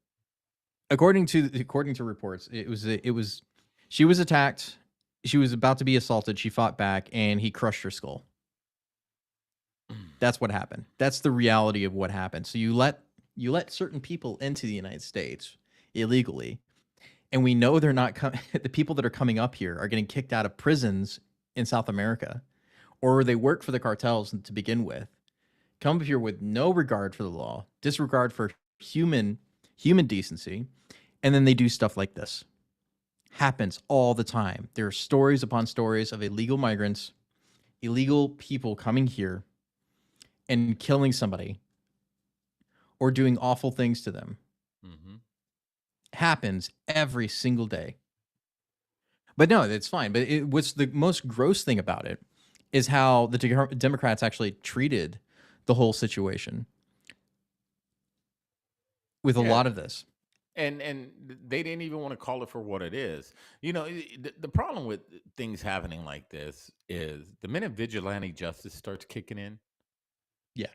according to reports, it was she was attacked. She was about to be assaulted. She fought back, and he crushed her skull. That's what happened. That's the reality of what happened. So you let certain people into the United States illegally, and we know they're not the people that are coming up here are getting kicked out of prisons in South America, or they work for the cartels to begin with. Come up here with no regard for the law, disregard for human decency, and then they do stuff like this. Happens all the time. There are stories upon stories of illegal migrants, illegal people coming here and killing somebody or doing awful things to them. Mm-hmm. Happens every single day. But no, it's fine. But what's the most gross thing about it is how the Democrats actually treated the whole situation with a lot of this. And they didn't even want to call it for what it is. You know, the problem with things happening like this is the minute vigilante justice starts kicking in. Yeah.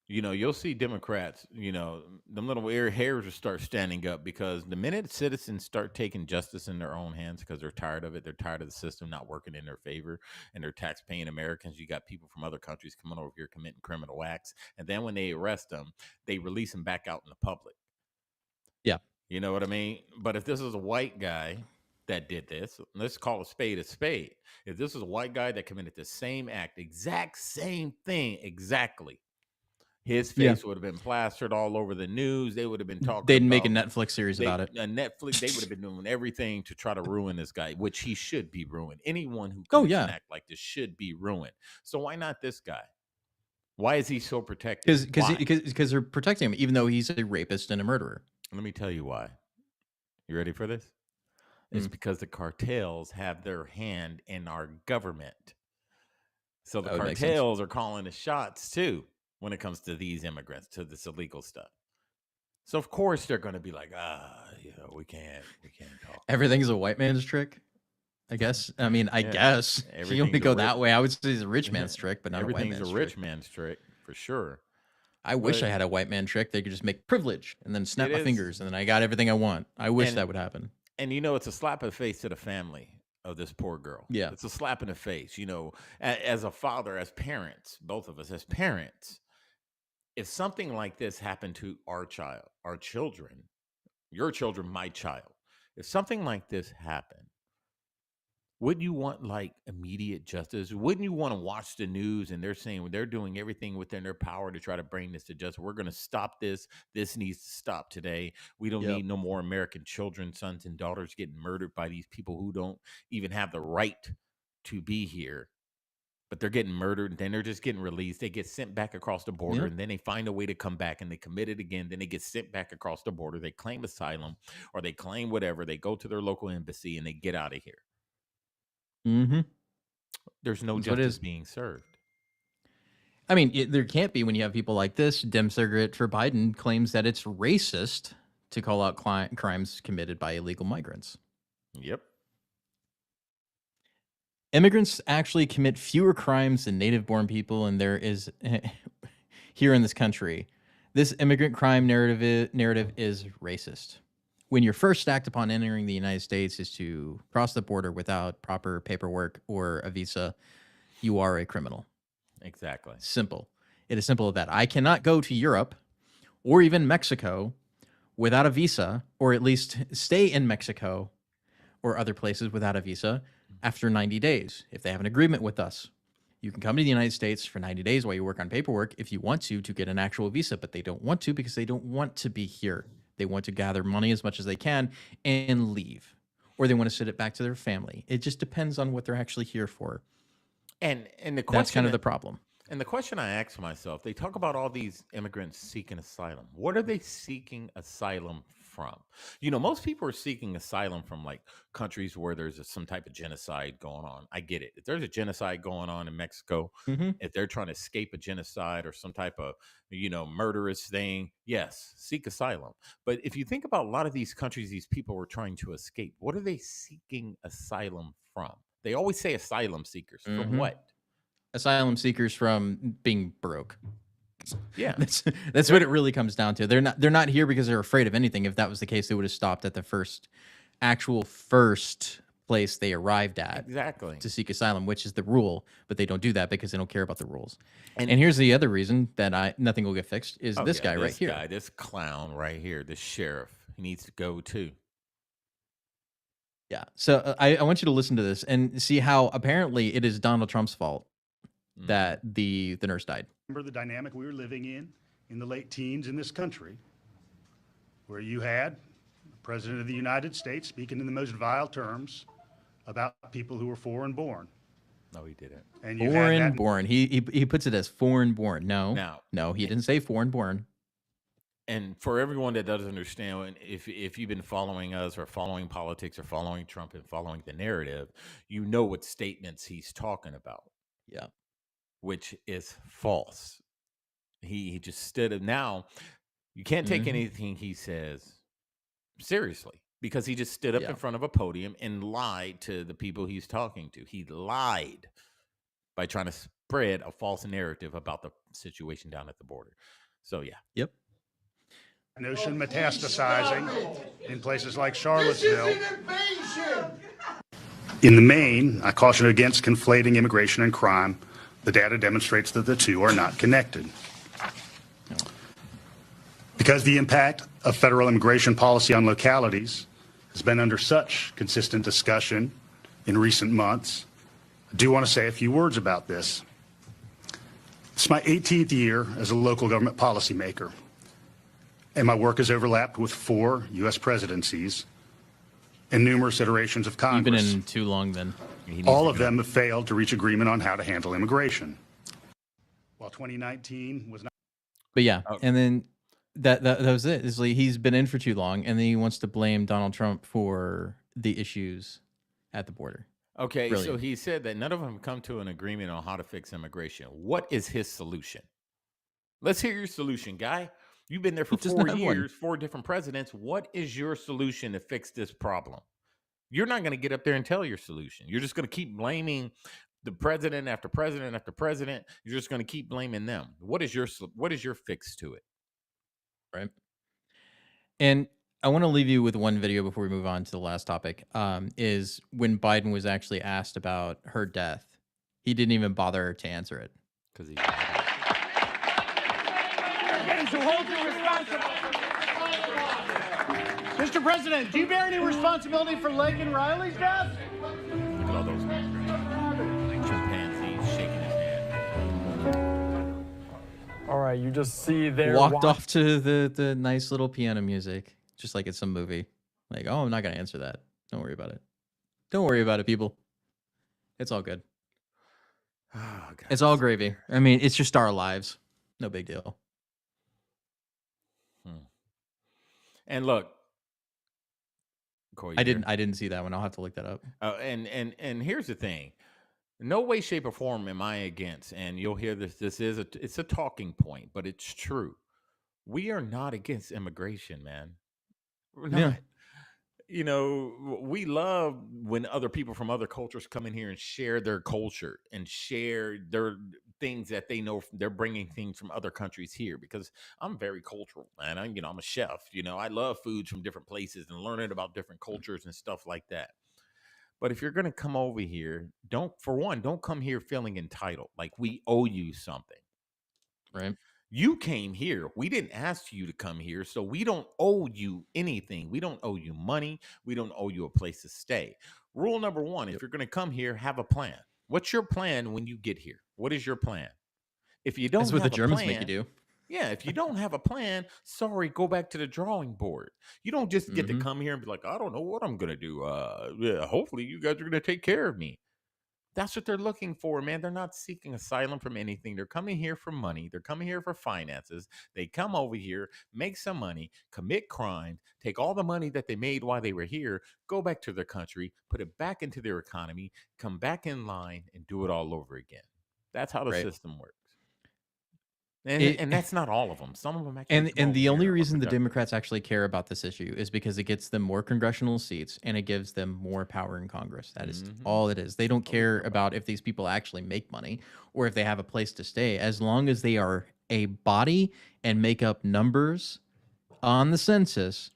You know, you'll see Democrats, you know, them little hairs will start standing up because the minute citizens start taking justice in their own hands because they're tired of it, they're tired of the system not working in their favor, and they're tax-paying Americans. You got people from other countries coming over here committing criminal acts, and then when they arrest them, they release them back out in the public. Yeah. You know what I mean? But if this is a white guy that did this, let's call a spade a spade. If this is a white guy that committed the same act, exact same thing, exactly, his face would have been plastered all over the news. They would have been talking. They'd make a Netflix series about it. Netflix, they would have been doing everything to try to ruin this guy, which he should be ruined. Anyone who commits an act like this should be ruined. So why not this guy? Why is he so protected? Because they're protecting him, even though he's a rapist and a murderer. Let me tell you why. You ready for this? It's because the cartels have their hand in our government. So the cartels are calling the shots too when it comes to these immigrants, to this illegal stuff. So of course they're going to be like, you know, we can't talk. Everything's a white man's trick, I guess. I mean, I guess if you only go that way, I would say it's a rich man's trick, but not a white man's trick. Everything's a rich man's trick for sure. I wish I had a white man trick. They could just make privilege and then snap my fingers, and then I got everything I want. I wish that would happen. And you know, it's a slap in the face to the family of this poor girl. Yeah, it's a slap in the face. You know, as a father, as parents, both of us as parents, if something like this happened to our child, our children, your children, my child, if something like this happened, wouldn't you want like immediate justice? Wouldn't you want to watch the news and they're saying they're doing everything within their power to try to bring this to justice? We're going to stop this. This needs to stop today. We don't need no more American children, sons and daughters getting murdered by these people who don't even have the right to be here. But they're getting murdered, and then they're just getting released. They get sent back across the border, and then they find a way to come back, and they commit it again. Then they get sent back across the border. They claim asylum, or they claim whatever. They go to their local embassy, and they get out of here. Mm-hmm. There's no justice being served. I mean, there can't be when you have people like this. Dem surrogate for Biden claims that it's racist to call out crimes committed by illegal migrants. Yep. Immigrants actually commit fewer crimes than native-born people, and there is here in this country. This immigrant crime narrative is racist. When your first act upon entering the United States is to cross the border without proper paperwork or a visa, you are a criminal. Exactly. Simple. It is simple as that. I cannot go to Europe or even Mexico without a visa, or at least stay in Mexico or other places without a visa after 90 days. If they have an agreement with us, you can come to the United States for 90 days while you work on paperwork if you want to get an actual visa, but they don't want to because they don't want to be here. They want to gather money as much as they can and leave, or they want to send it back to their family. It just depends on what they're actually here for. And the question, that's kind of the problem. And the question I ask myself, they talk about all these immigrants seeking asylum. What are they seeking asylum from? You know, most people are seeking asylum from like countries where there's some type of genocide going on. I get it. If there's a genocide going on in Mexico, Mm-hmm. if they're trying to escape a genocide or some type of, you know, murderous thing, yes, seek asylum. But if you think about a lot of these countries, these people were trying to escape, what are they seeking asylum from? They always say asylum seekers. From Mm-hmm. what? Asylum seekers from being broke. Yeah, that's what it really comes down to. They're not here because they're afraid of anything. If that was the case, they would have stopped at the first place they arrived at. Exactly. To seek asylum, which is the rule, but they don't do that because they don't care about the rules. And here's the other reason that nothing will get fixed is this guy right here. This clown right here, this sheriff, he needs to go too. Yeah. So I want you to listen to this and see how apparently it is Donald Trump's fault that the nurse died. Remember the dynamic we were living in the late teens in this country, where you had the President of the United States speaking in the most vile terms about people who were foreign born. No, he didn't. And you Foreign born. He puts it as foreign born. No, he didn't say foreign born. And for everyone that doesn't understand, if you've been following us or following politics or following Trump and following the narrative, you know what statements he's talking about. Yeah. Which is false. He just stood up. Now, you can't take anything he says seriously because he just stood up in front of a podium and lied to the people he's talking to. He lied by trying to spread a false narrative about the situation down at the border. So, yeah. Yep. Notion metastasizing in places like Charlottesville. In the main, I caution against conflating immigration and crime. The data demonstrates that the two are not connected. Because the impact of federal immigration policy on localities has been under such consistent discussion in recent months, I do want to say a few words about this. It's my 18th year as a local government policymaker, and my work has overlapped with 4 U.S. presidencies and numerous iterations of Congress. You've been in too long then. All of them have failed to reach agreement on how to handle immigration. While 2019 was not. But yeah, and then that was it. It's like he's been in for too long, and then he wants to blame Donald Trump for the issues at the border. Okay, Brilliant. so he said that none of them come to an agreement on how to fix immigration. What is his solution? Let's hear your solution, guy. You've been there for 4 years, 4 different presidents. What is your solution to fix this problem? You're not going to get up there and tell your solution. You're just going to keep blaming the president after president after president. You're just going to keep blaming them. What is your fix to it? Right. And I want to leave you with one video before we move on to the last topic. Is when Biden was actually asked about her death, he didn't even bother to answer it because he. Mr. President, do you bear any responsibility for Laken Riley's death? Look at all those chimpanzees shaking his hand. All right, you just see there. Walked off to the nice little piano music, just like it's some movie. Like, oh, I'm not going to answer that. Don't worry about it. Don't worry about it, people. It's all good. Oh, God. It's all gravy. I mean, it's just our lives. No big deal. And look, Corey, I didn't see that one. I'll have to look that up. And here's the thing. No way, shape, or form am I against, and you'll hear this. It's a talking point, but it's true. We are not against immigration, man. We're not. Yeah. You know, we love when other people from other cultures come in here and share their culture and share their things that they know. They're bringing things from other countries here because I'm very cultural, man. I'm a chef. You know, I love foods from different places and learning about different cultures and stuff like that. But if you're going to come over here, don't come here feeling entitled, like we owe you something. Right. You came here. We didn't ask you to come here, so we don't owe you anything. We don't owe you money. We don't owe you a place to stay. Rule number 1, if you're going to come here, have a plan. What's your plan when you get here? What is your plan? If you don't That's what have the a Germans plan, make you do. Yeah, if you don't have a plan, sorry, go back to the drawing board. You don't just get to come here and be like, I don't know what I'm going to do. Hopefully you guys are going to take care of me. That's what they're looking for, man. They're not seeking asylum from anything. They're coming here for money. They're coming here for finances. They come over here, make some money, commit crimes, take all the money that they made while they were here, go back to their country, put it back into their economy, come back in line, and do it all over again. That's how the Right. system works. And, It, and that's not all of them. Some of them actually and the only reason the productive. Democrats actually care about this issue is because it gets them more congressional seats and it gives them more power in Congress. That is all it is. They don't care about if these people actually make money or if they have a place to stay. As long as they are a body and make up numbers on the census,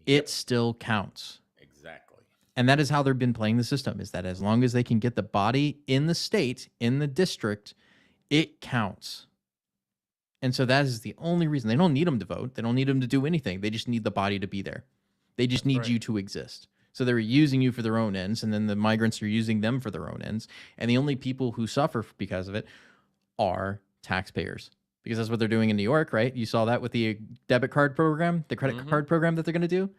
it still counts. Exactly. And that is how they've been playing the system, is that as long as they can get the body in the state, in the district, it counts. And so that is the only reason. They don't need them to vote. They don't need them to do anything. They just need the body to be there. They just need you to exist. So they're using you for their own ends, and then the migrants are using them for their own ends. And the only people who suffer because of it are taxpayers, because that's what they're doing in New York, right? You saw that with the debit card program, the credit card program that they're going to do.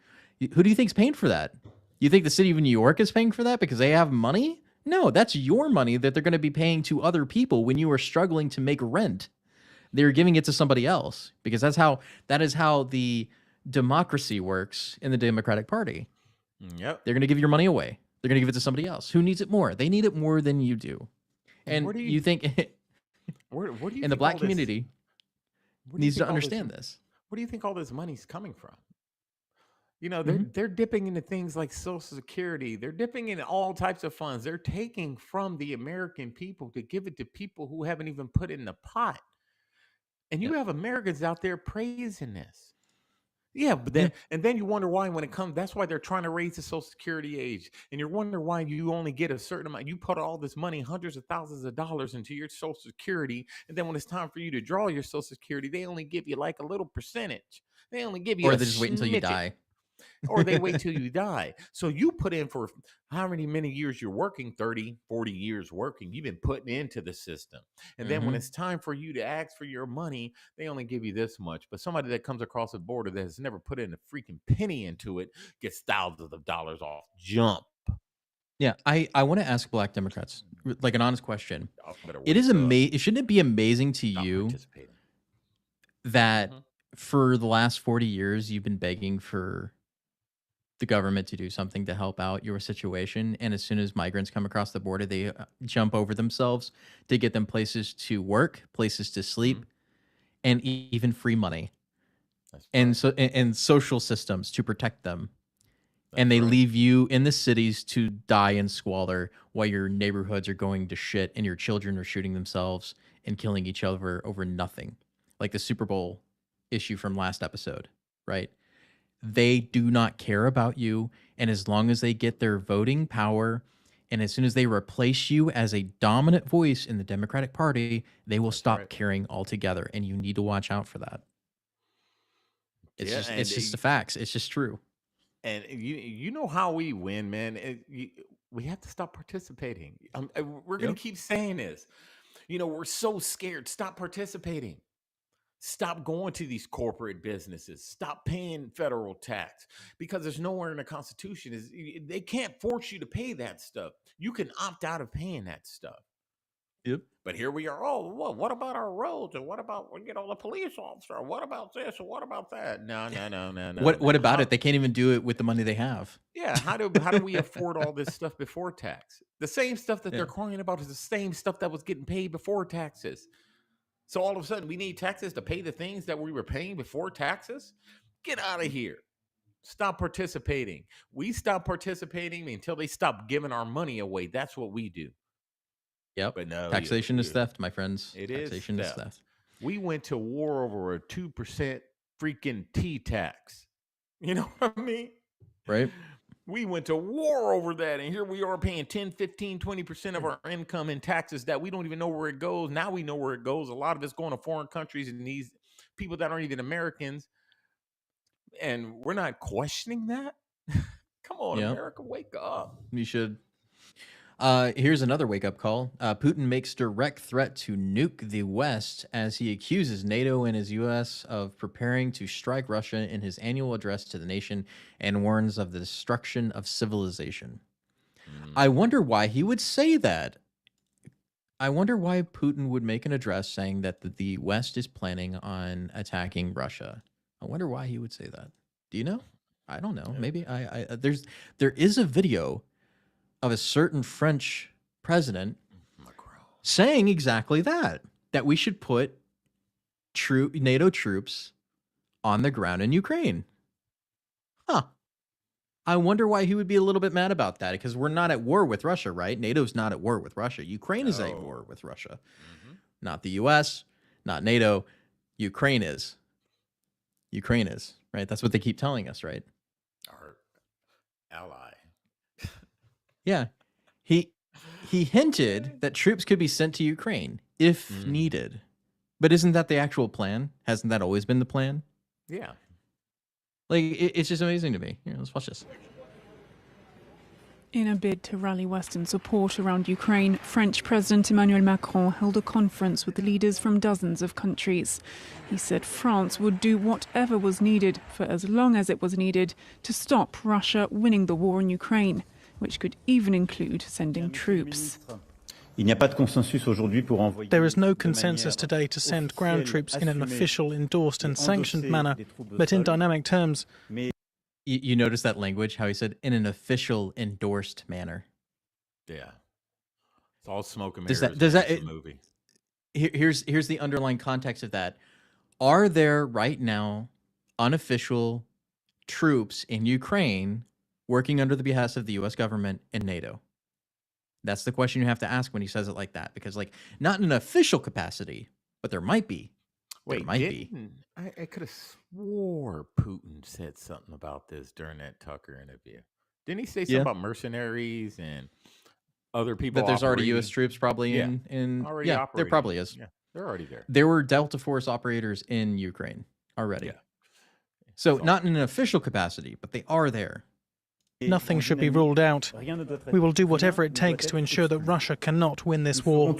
Who do you think's paying for that? You think the city of New York is paying for that because they have money? No, that's your money that they're going to be paying to other people when you are struggling to make rent. They're giving it to somebody else because that is how the democracy works in the Democratic Party. Yep. They're going to give your money away. They're going to give it to somebody else who needs it more. They need it more than you do. And where do you think where do you in the think black all this- community where do you needs to think all this- understand this. Where do you think all this money's coming from? You know, they're dipping into things like Social Security. They're dipping in all types of funds. They're taking from the American people to give it to people who haven't even put in the pot. And you have Americans out there praising this. Yeah, but then and then you wonder why when it comes, that's why they're trying to raise the Social Security age. And you're wondering why you only get a certain amount. You put all this money, hundreds of thousands of dollars into your Social Security, and then when it's time for you to draw your Social Security, they only give you like a little percentage. They only give you Or a they just wait until you smidgen. die. Or they wait till you die. So you put in for how many years you're working, 30, 40 years working. You've been putting into the system. And then when it's time for you to ask for your money, they only give you this much. But somebody that comes across the border that has never put in a freaking penny into it gets thousands of dollars off jump. Yeah, I want to ask black Democrats like an honest question. better It is wake up. amazing. Shouldn't it be amazing to you that for the last 40 years you've been begging for the government to do something to help out your situation, and as soon as migrants come across the border, they jump over themselves to get them places to work, places to sleep, and even free money, and social systems to protect them. And they leave you in the cities to die in squalor while your neighborhoods are going to shit and your children are shooting themselves and killing each other over nothing. Like the Super Bowl issue from last episode, right? They do not care about you. And as long as they get their voting power, and as soon as they replace you as a dominant voice in the Democratic Party, they will stop caring altogether. And you need to watch out for that. It's just the facts. It's just true. And you know how we win, man. We have to stop participating. We're going to keep saying this. You know, we're so scared. Stop participating. Stop going to these corporate businesses. Stop paying federal tax, because there's nowhere in the Constitution they can't force you to pay that stuff. You can opt out of paying that stuff. Yep. But here we are. Oh, well, what about our roads? And what about the police officer? What about this? And what about that? No. What about it? They can't even do it with the money they have. Yeah, how do we afford all this stuff before tax? The same stuff that they're crying about is the same stuff that was getting paid before taxes. So all of a sudden we need taxes to pay the things that we were paying before taxes? Get out of here. Stop participating. We stop participating until they stop giving our money away. That's what we do. Yep. But no, Taxation is theft, my friends. It is Taxation is theft. We went to war over a 2% freaking T tax. You know what I mean? Right. We went to war over that, and here we are paying 10, 15, 20% of our income in taxes that we don't even know where it goes. Now we know where it goes. A lot of it's going to foreign countries and these people that aren't even Americans, and we're not questioning that. Come on, America, wake up. You should. Here's another wake-up call. Putin makes direct threat to nuke the West as he accuses NATO and his U.S. of preparing to strike Russia in his annual address to the nation and warns of the destruction of civilization. I wonder why he would say that. I wonder why Putin would make an address saying that the West is planning on attacking Russia. I wonder why he would say that. Do you know? I don't know. Maybe there is a video of a certain French president saying exactly that we should put NATO troops on the ground in Ukraine. Huh. I wonder why he would be a little bit mad about that, because we're not at war with Russia, right? NATO's not at war with Russia. Ukraine is at war with Russia. Not the US, not NATO. Ukraine is. Ukraine is, right? That's what they keep telling us, right? Our ally. Yeah. He hinted that troops could be sent to Ukraine if needed. But isn't that the actual plan? Hasn't that always been the plan? Yeah. Like, it's just amazing to me. Here, let's watch this. In a bid to rally Western support around Ukraine, French President Emmanuel Macron held a conference with leaders from dozens of countries. He said France would do whatever was needed, for as long as it was needed, to stop Russia winning the war in Ukraine, which could even include sending troops. There is no consensus today to send ground troops in an official, endorsed and sanctioned manner, but in dynamic terms. You notice that language, how he said, in an official, endorsed manner. Yeah. It's all smoke and Does mirrors. that Movie. Here's the underlying context of that. Are there right now unofficial troops in Ukraine working under the behest of the U.S. government and NATO? That's the question you have to ask when he says it like that, because, like, not in an official capacity, but there might be. Wait, there might be. I could have swore Putin said something about this during that Tucker interview. Didn't he say something about mercenaries and other people? That there's already U.S. troops probably in already yeah, operating. there probably is. Yeah, they're already there. There were Delta Force operators in Ukraine already. Yeah. So not in an official capacity, but they are there. Nothing should be ruled out. We will do whatever it takes to ensure that Russia cannot win this war.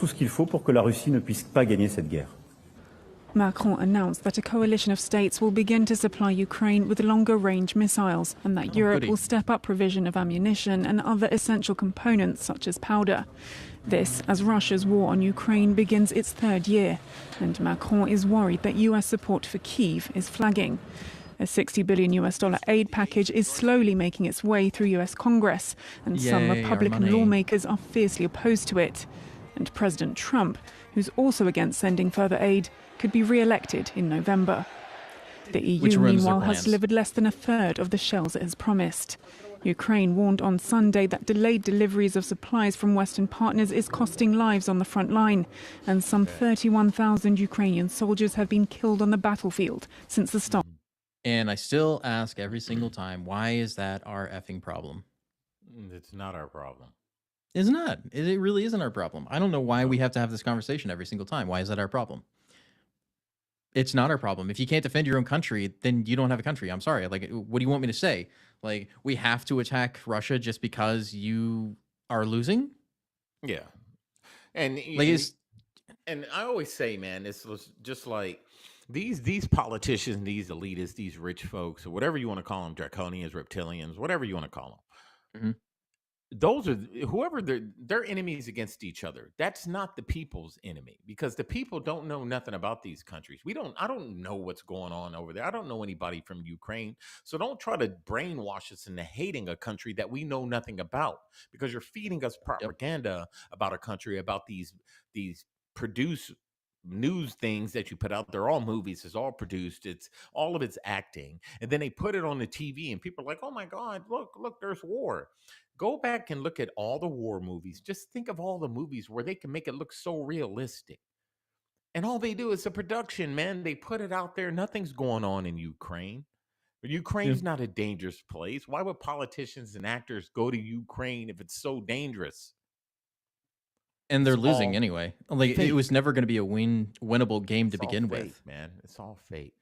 Macron announced that a coalition of states will begin to supply Ukraine with longer-range missiles, and that Europe will step up provision of ammunition and other essential components such as powder. This as Russia's war on Ukraine begins its third year, and Macron is worried that US support for Kyiv is flagging. A $60 billion aid package is slowly making its way through US Congress, and some Republican lawmakers are fiercely opposed to it. And President Trump, who's also against sending further aid, could be re-elected in November. The EU, meanwhile, has delivered less than a third of the shells it has promised. Ukraine warned on Sunday that delayed deliveries of supplies from Western partners is costing lives on the front line, and some 31,000 Ukrainian soldiers have been killed on the battlefield since the start. And I still ask every single time, why is that our effing problem? It's not our problem. It's not. It really isn't our problem. I don't know why we have to have this conversation every single time. Why is that our problem? It's not our problem. If you can't defend your own country, then you don't have a country. I'm sorry. Like, what do you want me to say? Like, we have to attack Russia just because you are losing? Yeah. And like, and I always say, man, it's just like these politicians, these elitists, these rich folks, or whatever you want to call them, draconians, reptilians, whatever you want to call them. Mm-hmm. Those are whoever they're enemies against each other. That's not the people's enemy, because the people don't know nothing about these countries. I don't know what's going on over there. I don't know anybody from Ukraine. So don't try to brainwash us into hating a country that we know nothing about, because you're feeding us propaganda about a country, about these produced news things that you put out. They're all movies. It's all produced. It's all of it's acting. And then they put it on the TV and people are like, oh my God, look, there's war. Go back and look at all the war movies. Just think of all the movies where they can make it look so realistic. And all they do is a production, man. They put it out there. Nothing's going on in Ukraine. Ukraine's not a dangerous place. Why would politicians and actors go to Ukraine if it's so dangerous? And they're losing anyway. Like, it was never going to be a winnable game to begin with. Man, it's all fake.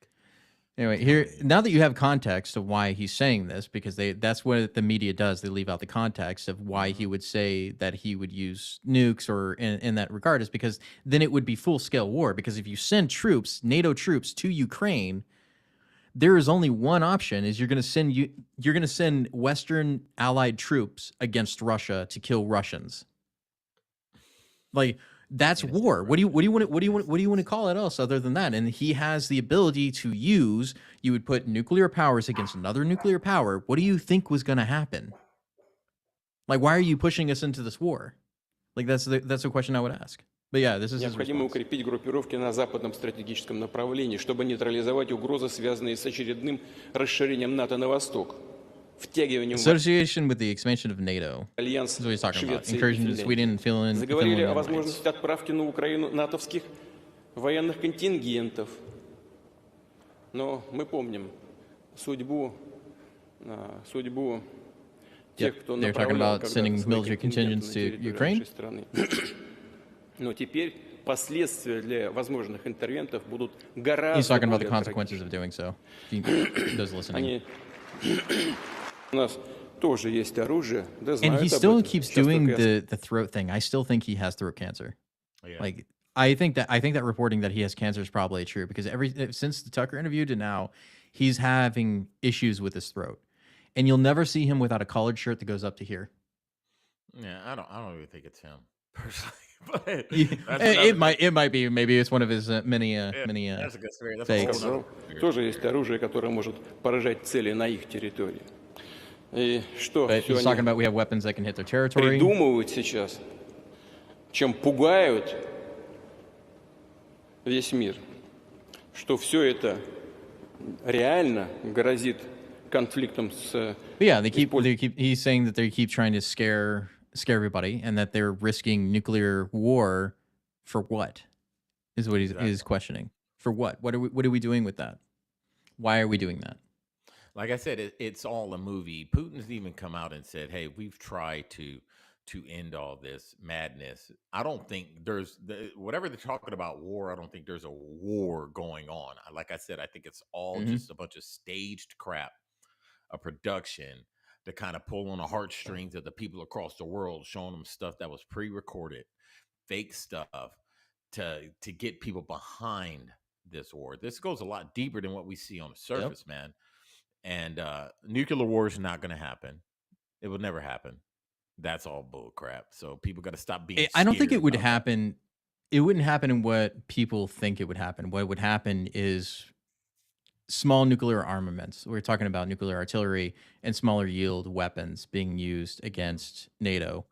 Anyway, here, now that you have context of why he's saying this, because that's what the media does. They leave out the context of why he would say that he would use nukes or in that regard, is because then it would be full-scale war. Because if you send troops, NATO troops, to Ukraine, there is only one option: is you're going to send Western allied troops against Russia to kill Russians. Like, That's war. What do you want to call it else other than that? And he has the ability to use. You would put nuclear powers against another nuclear power. What do you think was going to happen? Like, why are you pushing us into this war? Like, that's the question I would ask. But yeah, this is his Необходимо response. укрепить группировки на западном стратегическом направлении, чтобы нейтрализовать угрозы, связанные с очередным расширением НАТО на восток. Association with the expansion of NATO. That's what he's talking about. Incursion to Sweden and Finland. Заговорили о возможности отправки на Украину натовских военных контингентов. Но мы помним судьбу тех, кто направлял когда-то свои контингенты на территорию нашей страны. Но теперь последствия для возможных интервентов будут гораздо He's talking about the более consequences of doing so. Those listening. У нас тоже есть оружие, да, And знают he об still этом. keeps Сейчас doing только я the throat thing. I still think he has throat cancer. Yeah. Like I think that reporting that he has cancer is probably true because since the Tucker interview to now, he's having issues with his throat, and you'll never see him without a collared shirt that goes up to here. Yeah, I don't even think it's him personally. But It might be. Maybe it's one of his many that's a good story. That's fakes. a whole nother- тоже есть оружие, которое может поражать цели на их территории. И что But всё he's talking они about we have weapons that can hit their territory. придумывают сейчас, чем пугают весь мир, что все это реально грозит конфликтом с But yeah, he's saying that they keep trying to scare everybody and that they're risking nuclear war for what? Is what he's questioning. For what? What are we doing with that? Why are we doing that? Like I said, it's all a movie. Putin's even come out and said, "Hey, we've tried to end all this madness." I don't think there's whatever they're talking about war. I don't think there's a war going on. Like I said, I think it's all just a bunch of staged crap, a production to kind of pull on the heartstrings of the people across the world, showing them stuff that was pre-recorded, fake stuff to get people behind this war. This goes a lot deeper than what we see on the surface, man. And nuclear war is not going to happen. It would never happen. That's all bull crap. So people got to stop being I don't think scared it would about that. happen. It wouldn't happen in what people think it would happen. What would happen is small nuclear armaments. We're talking about nuclear artillery and smaller yield weapons being used against NATO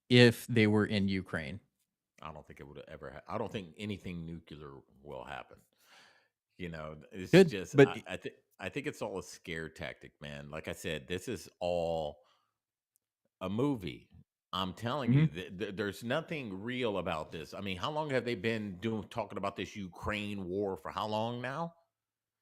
if they were in Ukraine. I don't think it would ever I don't think anything nuclear will happen. You know, it's Good, just but I think it's all a scare tactic, man. Like I said, this is all a movie. I'm telling you, there's nothing real about this. I mean, how long have they been talking about this Ukraine war for how long now?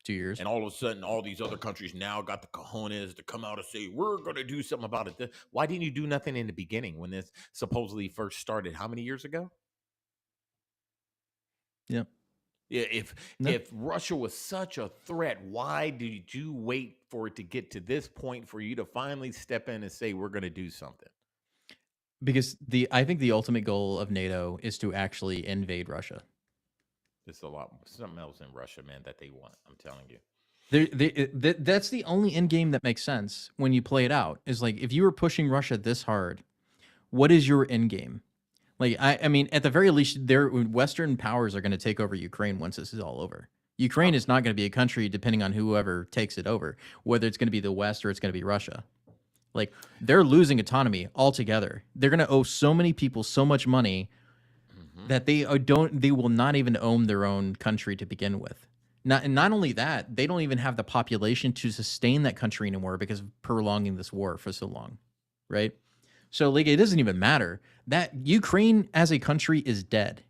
2 years. And all of a sudden, all these other countries now got the cojones to come out and say, we're going to do something about it. Why didn't you do nothing in the beginning when this supposedly first started? How many years ago? Yep. Yeah, if Russia was such a threat, why did you wait for it to get to this point for you to finally step in and say we're going to do something? Because I think the ultimate goal of NATO is to actually invade Russia. There's something else in Russia, man, that they want. I'm telling you. That's the only end game that makes sense when you play it out. Is like if you were pushing Russia this hard, what is your end game? Like I mean, at the very least, their Western powers are going to take over Ukraine once this is all over. Ukraine is not going to be a country depending on whoever takes it over, whether it's going to be the West or it's going to be Russia. Like they're losing autonomy altogether. They're going to owe so many people so much money that they will not even own their own country to begin with. Not only that, they don't even have the population to sustain that country anymore because of prolonging this war for so long, right? So like it doesn't even matter that Ukraine as a country is dead.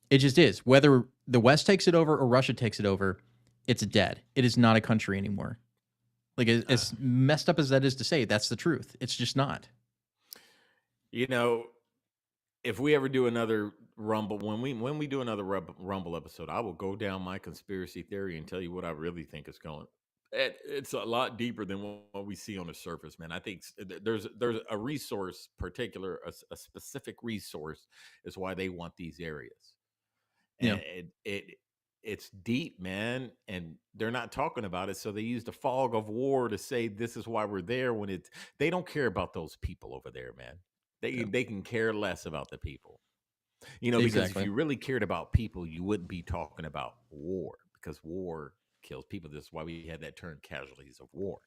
It just is. Whether the West takes it over or Russia takes it over, it's dead. It is not a country anymore. Like as messed up as that is to say, that's the truth. It's just not. You know, if we ever do another Rumble, when we do another Rumble episode, I will go down my conspiracy theory and tell you what I really think is going. It's a lot deeper than what we see on the surface, man. I think there's a resource, a specific resource, is why they want these areas. And it's deep, man, and they're not talking about it. So they use the fog of war to say this is why we're there. When they don't care about those people over there, man. They can care less about the people. You know, because if Exactly. you really cared about people, you wouldn't be talking about war, because war kills people. This is why we had that term casualties of war.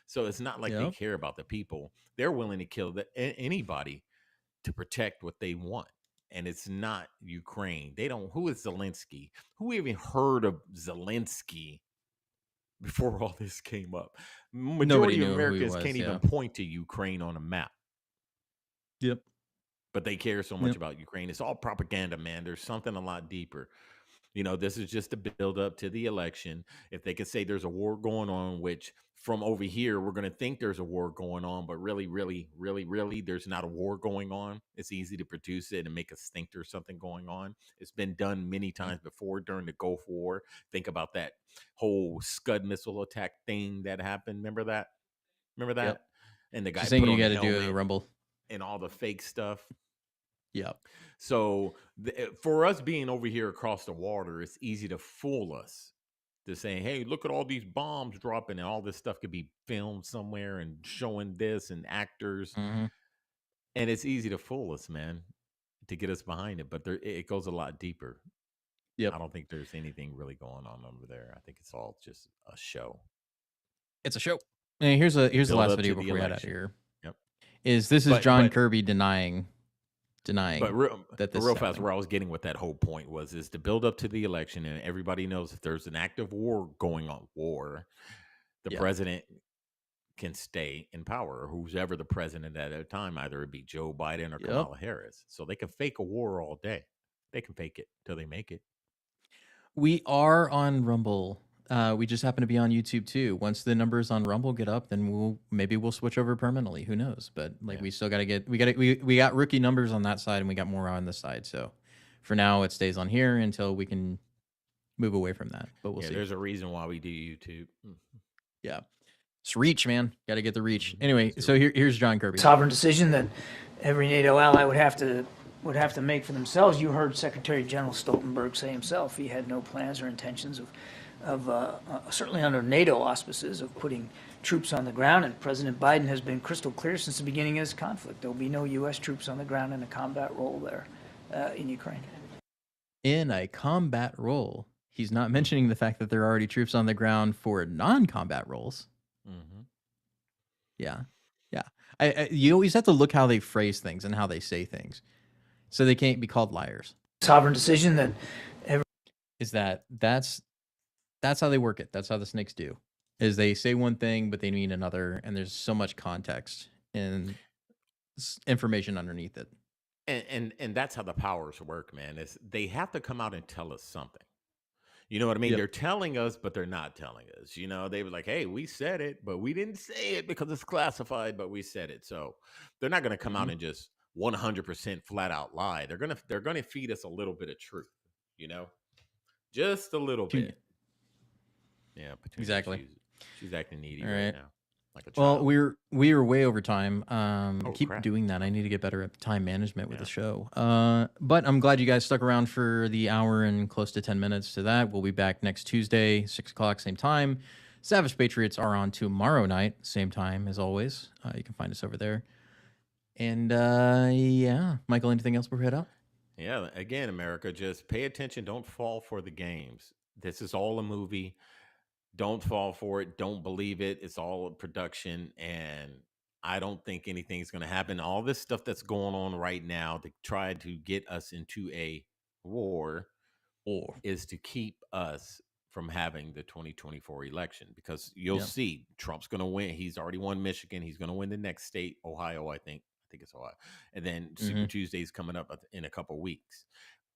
So it's not like they Yep. care about the people. They're willing to kill anybody to protect what they want. And it's not Ukraine. They don't. Who is Zelensky? Who even heard of Zelensky before all this came up? Nobody Majority of knew who he Americans was. can't Yeah. even point to Ukraine on a map. Yep. But they care so much about Ukraine. It's all propaganda, man. There's something a lot deeper. You know, this is just a build up to the election. If they can say there's a war going on, which from over here, we're going to think there's a war going on, but really, there's not a war going on. It's easy to produce it and make us think there's something going on. It's been done many times before during the Gulf War. Think about that whole Scud missile attack thing that happened. Remember that? Yep. And the guy Just saying put you on got the to do a helmet rumble. and all the fake stuff. Yep. So for us being over here across the water, it's easy to fool us to say, hey, look at all these bombs dropping, and all this stuff could be filmed somewhere and showing this and actors. Mm-hmm. And it's easy to fool us, man, to get us behind it. But it goes a lot deeper. Yep. I don't think there's anything really going on over there. I think it's all just a show. It's a show. And here's the last video before we head out of here. Yep. This is John Kirby denying but that this real is fast, happening. where I was getting with that whole point is the build up to the election, and everybody knows if there's an active war going on, the president can stay in power, or who's ever the president at that time, either it be Joe Biden or Kamala Harris. So they can fake a war all day. They can fake it till they make it. We are on Rumble. We just happen to be on YouTube too. Once the numbers on Rumble get up, then we'll switch over permanently. Who knows? But we still got to we got rookie numbers on that side, and we got more on this side. So for now, it stays on here until we can move away from that. But we'll see. There's a reason why we do YouTube. Yeah, it's reach, man. Got to get the reach. Anyway, so here's John Kirby. Sovereign decision that every NATO ally would have to make for themselves. You heard Secretary General Stoltenberg say himself he had no plans or intentions of certainly under NATO auspices, of putting troops on the ground, and President Biden has been crystal clear since the beginning of this conflict. There will be no U.S. troops on the ground in a combat role there in Ukraine. In a combat role. He's not mentioning the fact that there are already troops on the ground for non-combat roles. Mm-hmm. Yeah. You always have to look how they phrase things and how they say things, so they can't be called liars. Sovereign decision that that's how they work it. That's how the snakes do. Is they say one thing, but they mean another, and there's so much context and information underneath it. And that's how the powers work, man. Is they have to come out and tell us something. You know what I mean? Yep. They're telling us, but they're not telling us. You know, they were like, hey, we said it, but we didn't say it because it's classified, but we said it. So they're not going to come out and just 100% flat out lie. They're going to feed us a little bit of truth, you know, just a little bit. Yeah, exactly. She's acting needy All right now. Like a well, child. we are way over time. Keep crap. doing that. I need to get better at time management with the show. But I'm glad you guys stuck around for the hour and close to 10 minutes to that. We'll be back next Tuesday, 6 o'clock, same time. Savage Patriots are on tomorrow night, same time as always. You can find us over there. And yeah, Michael, anything else before we head out? Yeah, again, America, just pay attention. Don't fall for the games. This is all a movie. Don't fall for it. Don't believe it. It's all a production. And I don't think anything's going to happen. All this stuff that's going on right now to try to get us into a war is to keep us from having the 2024 election, because you'll see Trump's going to win. He's already won Michigan. He's going to win the next state, Ohio, I think it's Ohio. And then Super Tuesday is coming up in a couple weeks.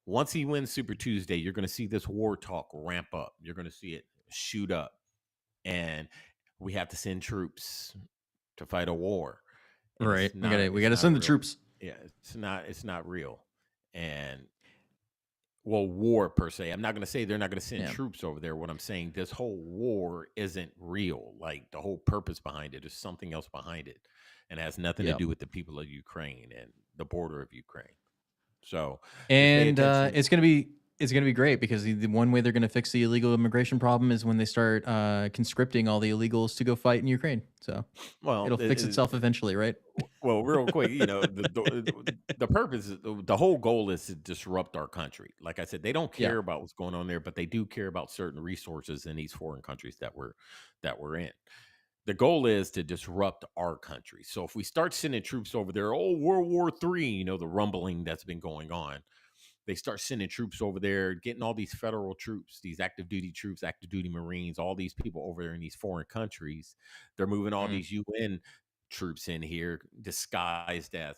Once he wins Super Tuesday, you're going to see this war talk ramp up. You're going to see it shoot up, and we have to send troops to fight a war. And right. We got to send the troops. Yeah. It's not real. And war per se. I'm not going to say they're not going to send troops over there. What I'm saying, this whole war isn't real. Like, the whole purpose behind it is something else behind it, and it has nothing to do with the people of Ukraine and the border of Ukraine. So, and it's going to be It's going to be great because the one way they're going to fix the illegal immigration problem is when they start conscripting all the illegals to go fight in Ukraine. So Well, it'll fix itself eventually, right? Well, real quick, the purpose, the whole goal is to disrupt our country. Like I said, they don't care about what's going on there, but they do care about certain resources in these foreign countries that we're in. The goal is to disrupt our country. So if we start sending troops over there, World War III, the rumbling that's been going on, they start sending troops over there, getting all these federal troops, these active duty troops, active duty Marines, all these people over there in these foreign countries. They're moving all these UN troops in here disguised as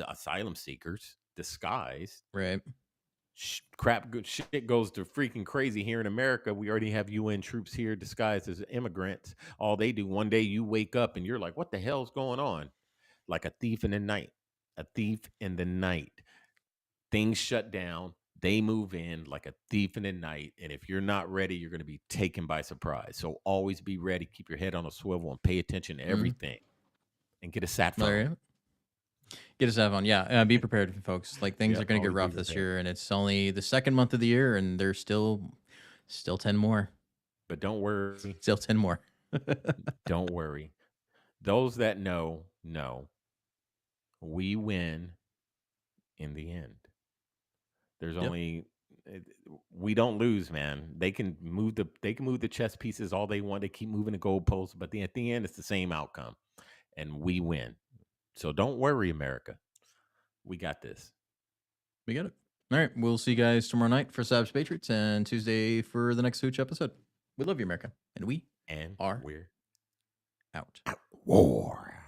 asylum seekers, disguised. Right. Shit goes to freaking crazy here in America. We already have UN troops here disguised as immigrants. All they do, one day you wake up and you're like, what the hell's going on? Like a thief in the night. A thief in the night. Things shut down. They move in like a thief in the night. And if you're not ready, you're going to be taken by surprise. So always be ready. Keep your head on a swivel and pay attention to everything. And get a sat phone. Get a sat phone. Yeah. Be prepared, folks. Like things are going to get rough this year. And it's only the second month of the year. And there's still 10 more. But don't worry. Still 10 more. Don't worry. Those that know. We win in the end. There's only we don't lose, man. They can move the chess pieces all they want. They keep moving the goalposts, but at the end, it's the same outcome, and we win. So don't worry, America. We got this. We got it. All right, we'll see you guys tomorrow night for Savage Patriots and Tuesday for the next Hooch episode. We love you, America, and we're out. War.